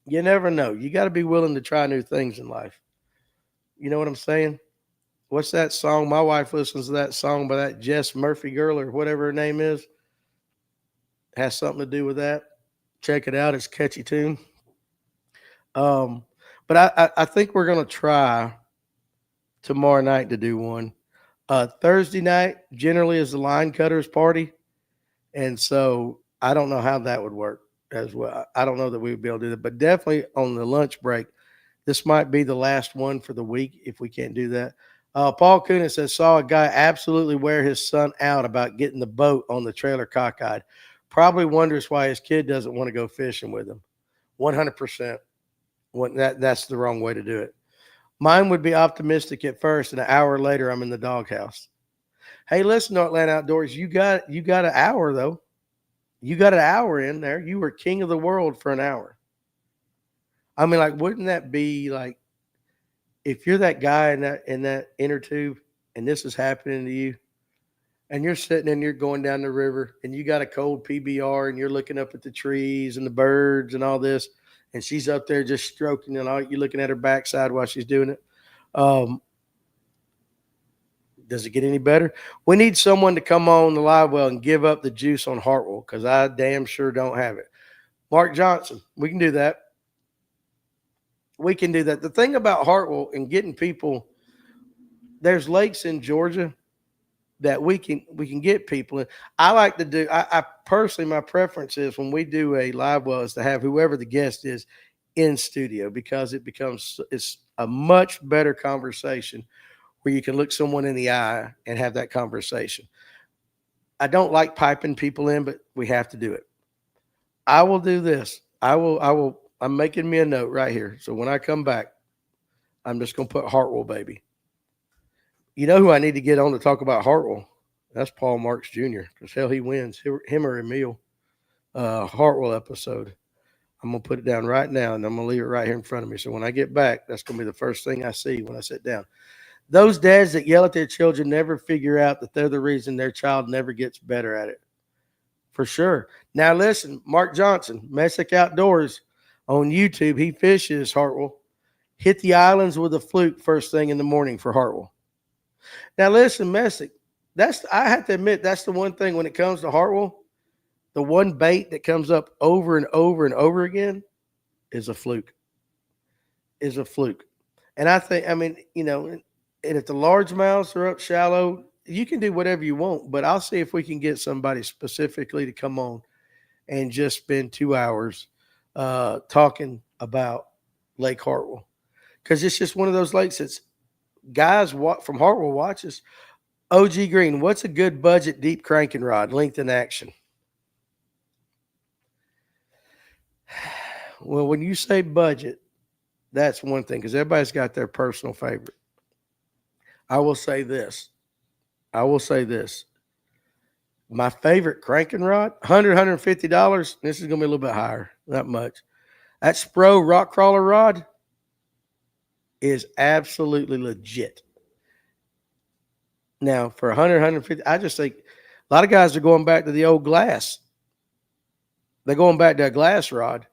You never know. You got to be willing to try new things in life. You know what I'm saying? What's that song? My wife listens to that song by that Jess Murphy girl or whatever her name is. It has something to do with that. Check it out. It's a catchy tune. But I think we're going to try tomorrow night to do one. Thursday night generally is the line cutters party. And so I don't know how that would work as well. I don't know that we would be able to do that, but definitely on the lunch break, this might be the last one for the week if we can't do that. Paul Coonan says, saw a guy absolutely wear his son out about getting the boat on the trailer cockeyed. Probably wonders why his kid doesn't want to go fishing with him. 100%. That's the wrong way to do it. Mine would be optimistic at first, and an hour later, I'm in the doghouse. Hey, listen, Atlanta Outdoors, you got an hour, though. You got an hour in there. You were king of the world for an hour. I mean, like, wouldn't that be like, if you're that guy in that inner tube and this is happening to you, and you're sitting and you're going down the river and you got a cold PBR and you're looking up at the trees and the birds and all this, and she's up there just stroking and all, you're looking at her backside while she's doing it. Does it get any better? We need someone to come on the live well and give up the juice on Hartwell because I damn sure don't have it. Mark Johnson, we can do that. We can do that. The thing about Hartwell and getting people, there's lakes in Georgia that we can get people in. I like to do, I personally, my preference is when we do a live well is to have whoever the guest is in studio because it's a much better conversation where you can look someone in the eye and have that conversation. I don't like piping people in, but we have to do it. I will do this. I'm making me a note right here. So when I come back, I'm just going to put Hartwell, baby. You know who I need to get on to talk about Hartwell? That's Paul Marks Jr. Because hell, he wins. Him or Emil. Hartwell episode. I'm going to put it down right now, and I'm going to leave it right here in front of me. So when I get back, that's going to be the first thing I see when I sit down. Those dads that yell at their children never figure out that they're the reason their child never gets better at it. For sure. Now listen, Mark Johnson, Messick Outdoors on YouTube. He fishes Hartwell. Hit the islands with a fluke first thing in the morning for Hartwell. Now listen, Messick, I have to admit, that's the one thing when it comes to Hartwell, the one bait that comes up over and over and over again is a fluke. And I think, and if the largemouths are up shallow, you can do whatever you want, but I'll see if we can get somebody specifically to come on and just spend 2 hours talking about Lake Hartwell. Because it's just one of those lakes that's guys from Hartwell watches. OG Green, what's a good budget deep cranking rod, length and action? Well, when you say budget, that's one thing because everybody's got their personal favorite. I will say this. My favorite cranking rod, $100, $150. This is going to be a little bit higher, not much. That Spro rock crawler rod is absolutely legit. Now, for $100, $150, I just think a lot of guys are going back to the old glass. They're going back to a glass rod.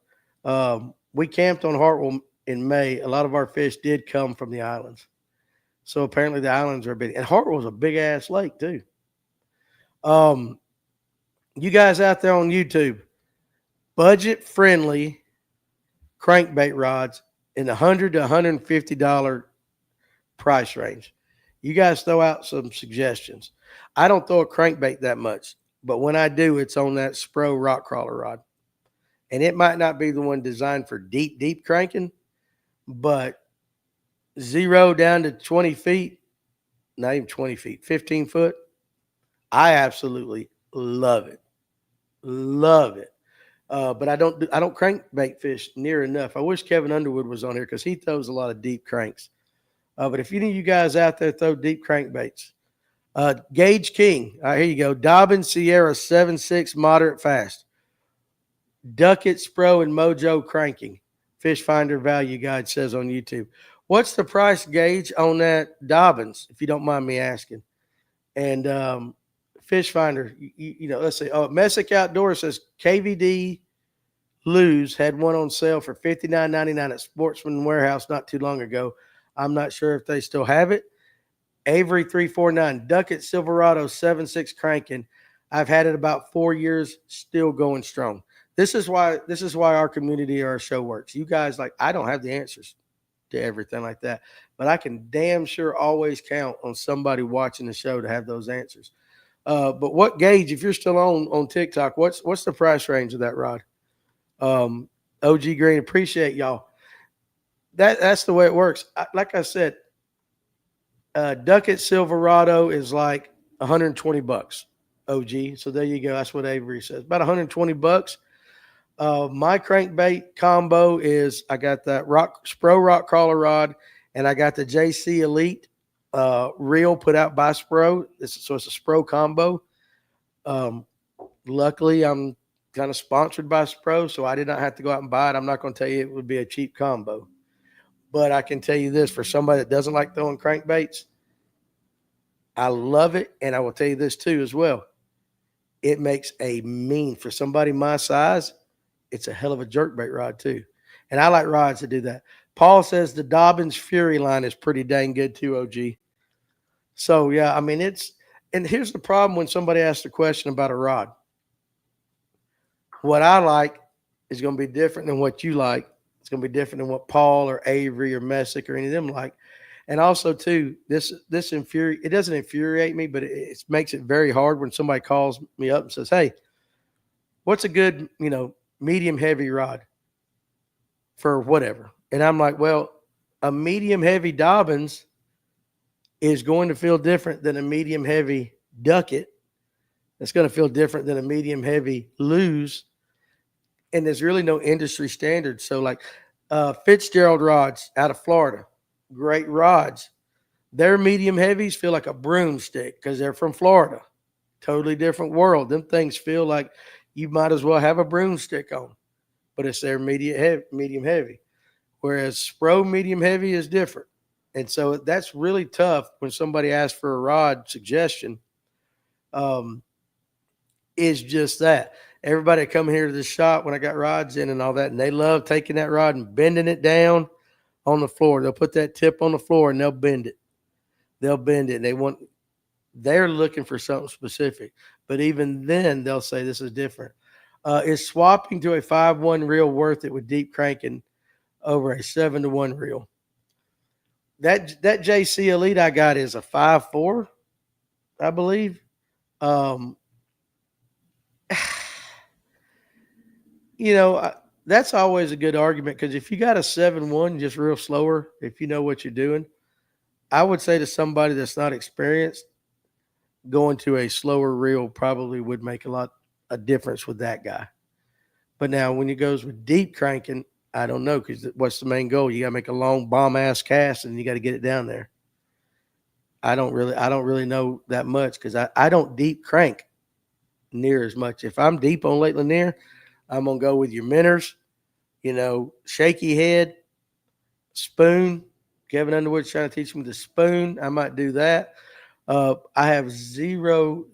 We camped on Hartwell in May. A lot of our fish did come from the islands. So apparently the islands are big. And Hartwell's a big-ass lake, too. You guys out there on YouTube, budget-friendly crankbait rods in the $100 to $150 price range. You guys throw out some suggestions. I don't throw a crankbait that much, but when I do, it's on that Spro rock crawler rod. And it might not be the one designed for deep cranking, but 0 down to 20 feet, not even 20 feet, 15 foot, I absolutely love it. But I don't crankbait fish near enough. I wish Kevin Underwood was on here because he throws a lot of deep cranks. But if any of you guys out there throw deep crankbaits, Gage King, all right, here you go. Dobbin Sierra 7.6 moderate fast. Duckett, Spro, and Mojo cranking. Fish Finder Value Guide says on YouTube. What's the price gauge on that Dobbins, if you don't mind me asking? And Fish Finder, let's see. Oh, Messick Outdoor says KVD Lose had one on sale for $59.99 at Sportsman Warehouse not too long ago. I'm not sure if they still have it. Avery 349, Duckett Silverado 7.6 cranking. I've had it about 4 years, still going strong. This is why our community, our show works. You guys, I don't have the answers to everything like that, but I can damn sure always count on somebody watching the show to have those answers. But what gauge, if you're still on TikTok, what's the price range of that rod? OG Green, appreciate y'all. That's the way it works. Like I said, Duckett Silverado is like $120. OG. So there you go. That's what Avery says. About $120. My crankbait combo is I got that Spro rock crawler rod, and I got the JC Elite reel put out by Spro. So it's a Spro combo. Luckily, I'm kind of sponsored by Spro, so I did not have to go out and buy it. I'm not going to tell you it would be a cheap combo, but I can tell you this, for somebody that doesn't like throwing crankbaits, I love it. And I will tell you this too as well. It makes for somebody my size, it's a hell of a jerkbait rod too. And I like rods that do that. Paul says the Dobbins Fury line is pretty dang good too, OG. So yeah, I mean, and here's the problem when somebody asks a question about a rod. What I like is going to be different than what you like. It's going to be different than what Paul or Avery or Messick or any of them like. And also, too, it doesn't infuriate me, but it makes it very hard when somebody calls me up and says, hey, what's a good, medium heavy rod for whatever? And I'm like, well, a medium heavy Dobbins is going to feel different than a medium heavy Duckett. It's going to feel different than a medium heavy Lose. And there's really no industry standard. So Fitzgerald rods out of Florida, great rods. Their medium heavies feel like a broomstick because they're from Florida. Totally different world. Them things feel like you might as well have a broomstick on, but it's their medium heavy. Whereas Spro medium heavy is different. And so that's really tough when somebody asks for a rod suggestion. Is just that. Everybody coming here to the shop when I got rods in and all that, and they love taking that rod and bending it down on the floor. They'll put that tip on the floor and they'll bend it. And they're looking for something specific. But even then, they'll say this is different. Is swapping to a 5-1 reel worth it with deep cranking over a 7-1 reel? That JC Elite I got is a 5-4, I believe. That's always a good argument because if you got a 7-1, just real slower, if you know what you're doing, I would say to somebody that's not experienced, going to a slower reel probably would make a difference with that guy. But now when it goes with deep cranking, I don't know, because what's the main goal? You got to make a long bomb ass cast and you got to get it down there. I don't really know that much because I don't deep crank near as much. If I'm deep on Lake Lanier, I'm going to go with your Minners, shaky head, spoon. Kevin Underwood's trying to teach me the spoon. I might do that. I have zero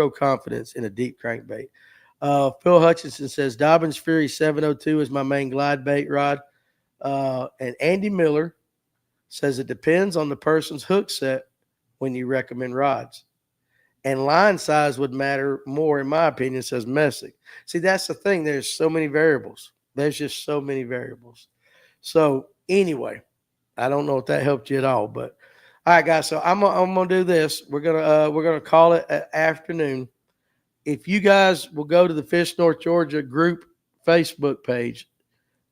confidence in a deep crankbait. Phil Hutchinson says, Dobbins Fury 702 is my main glide bait rod. And Andy Miller says it depends on the person's hook set when you recommend rods. And line size would matter more, in my opinion, says Messick. See, that's the thing. There's so many variables. There's just so many variables. So anyway, I don't know if that helped you at all, but all right, guys. So I'm gonna do this. We're gonna call it an afternoon. If you guys will go to the Fish North Georgia group Facebook page,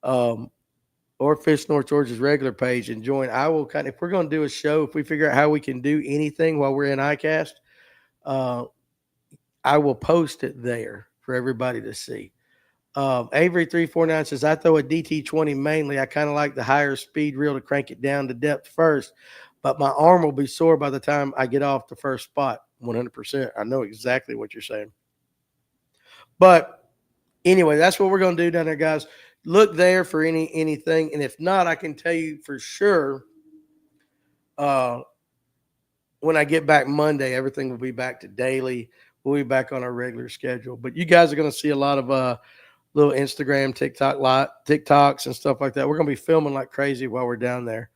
or Fish North Georgia's regular page, and join, I will if we're gonna do a show, if we figure out how we can do anything while we're in ICAST. I will post it there for everybody to see. Avery 349 says, I throw a DT20 mainly. I kind of like the higher speed reel to crank it down to depth first, but my arm will be sore by the time I get off the first spot. 100%. I know exactly what you're saying. But anyway, that's what we're going to do down there, guys. look there for anything. And if not, I can tell you for sure. Uh, when I get back Monday, everything will be back to daily. We'll be back on our regular schedule. But you guys are going to see a lot of little Instagram, TikToks and stuff like that. We're going to be filming like crazy while we're down there,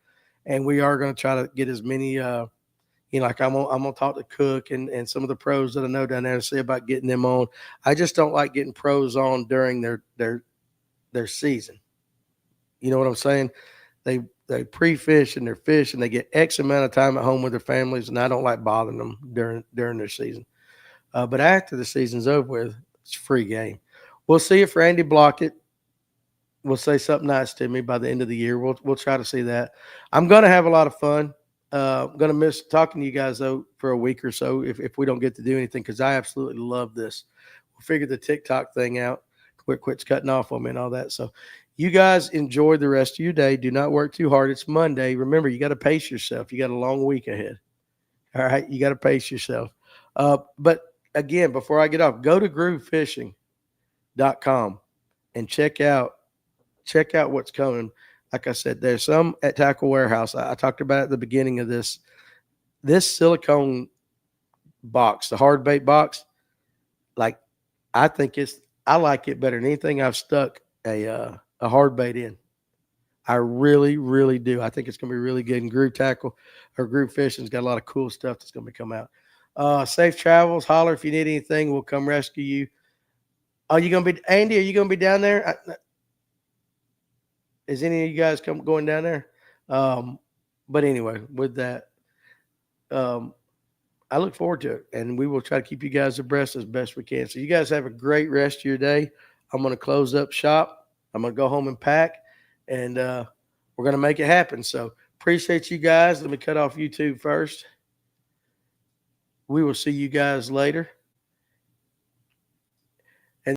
and we are going to try to get as many. Like I'm gonna talk to Cook and some of the pros that I know down there to see about getting them on. I just don't like getting pros on during their season. You know what I'm saying? They pre-fish and they're fishing. They get X amount of time at home with their families, and I don't like bothering them during their season. But after the season's over with, it's free game. We'll see if Randy Blauket will say something nice to me by the end of the year. We'll try to see that. I'm gonna have a lot of fun. I'm gonna miss talking to you guys though for a week or so if we don't get to do anything, because I absolutely love this. We'll figure the TikTok thing out. Quits cutting off on me and all that. So you guys enjoy the rest of your day. Do not work too hard. It's Monday. Remember, you got to pace yourself. You got a long week ahead. All right, you got to pace yourself. But again, before I get off, go to groovefishing.com and check out what's coming. Like I said, there's some at Tackle Warehouse. I talked about at the beginning of this silicone box, the hard bait box. Like, I like it better than anything I've stuck a hard bait in. I really, really do. I think it's going to be really good. And Groove Tackle or Groove Fishing's got a lot of cool stuff that's going to come out. Safe travels. Holler if you need anything. We'll come rescue you. Are you going to be, Andy, are you going to be down there? Is any of you guys going down there? But anyway, with that, I look forward to it, and we will try to keep you guys abreast as best we can. So you guys have a great rest of your day. I'm going to close up shop. I'm going to go home and pack, and we're going to make it happen. So appreciate you guys. Let me cut off YouTube first. We will see you guys later.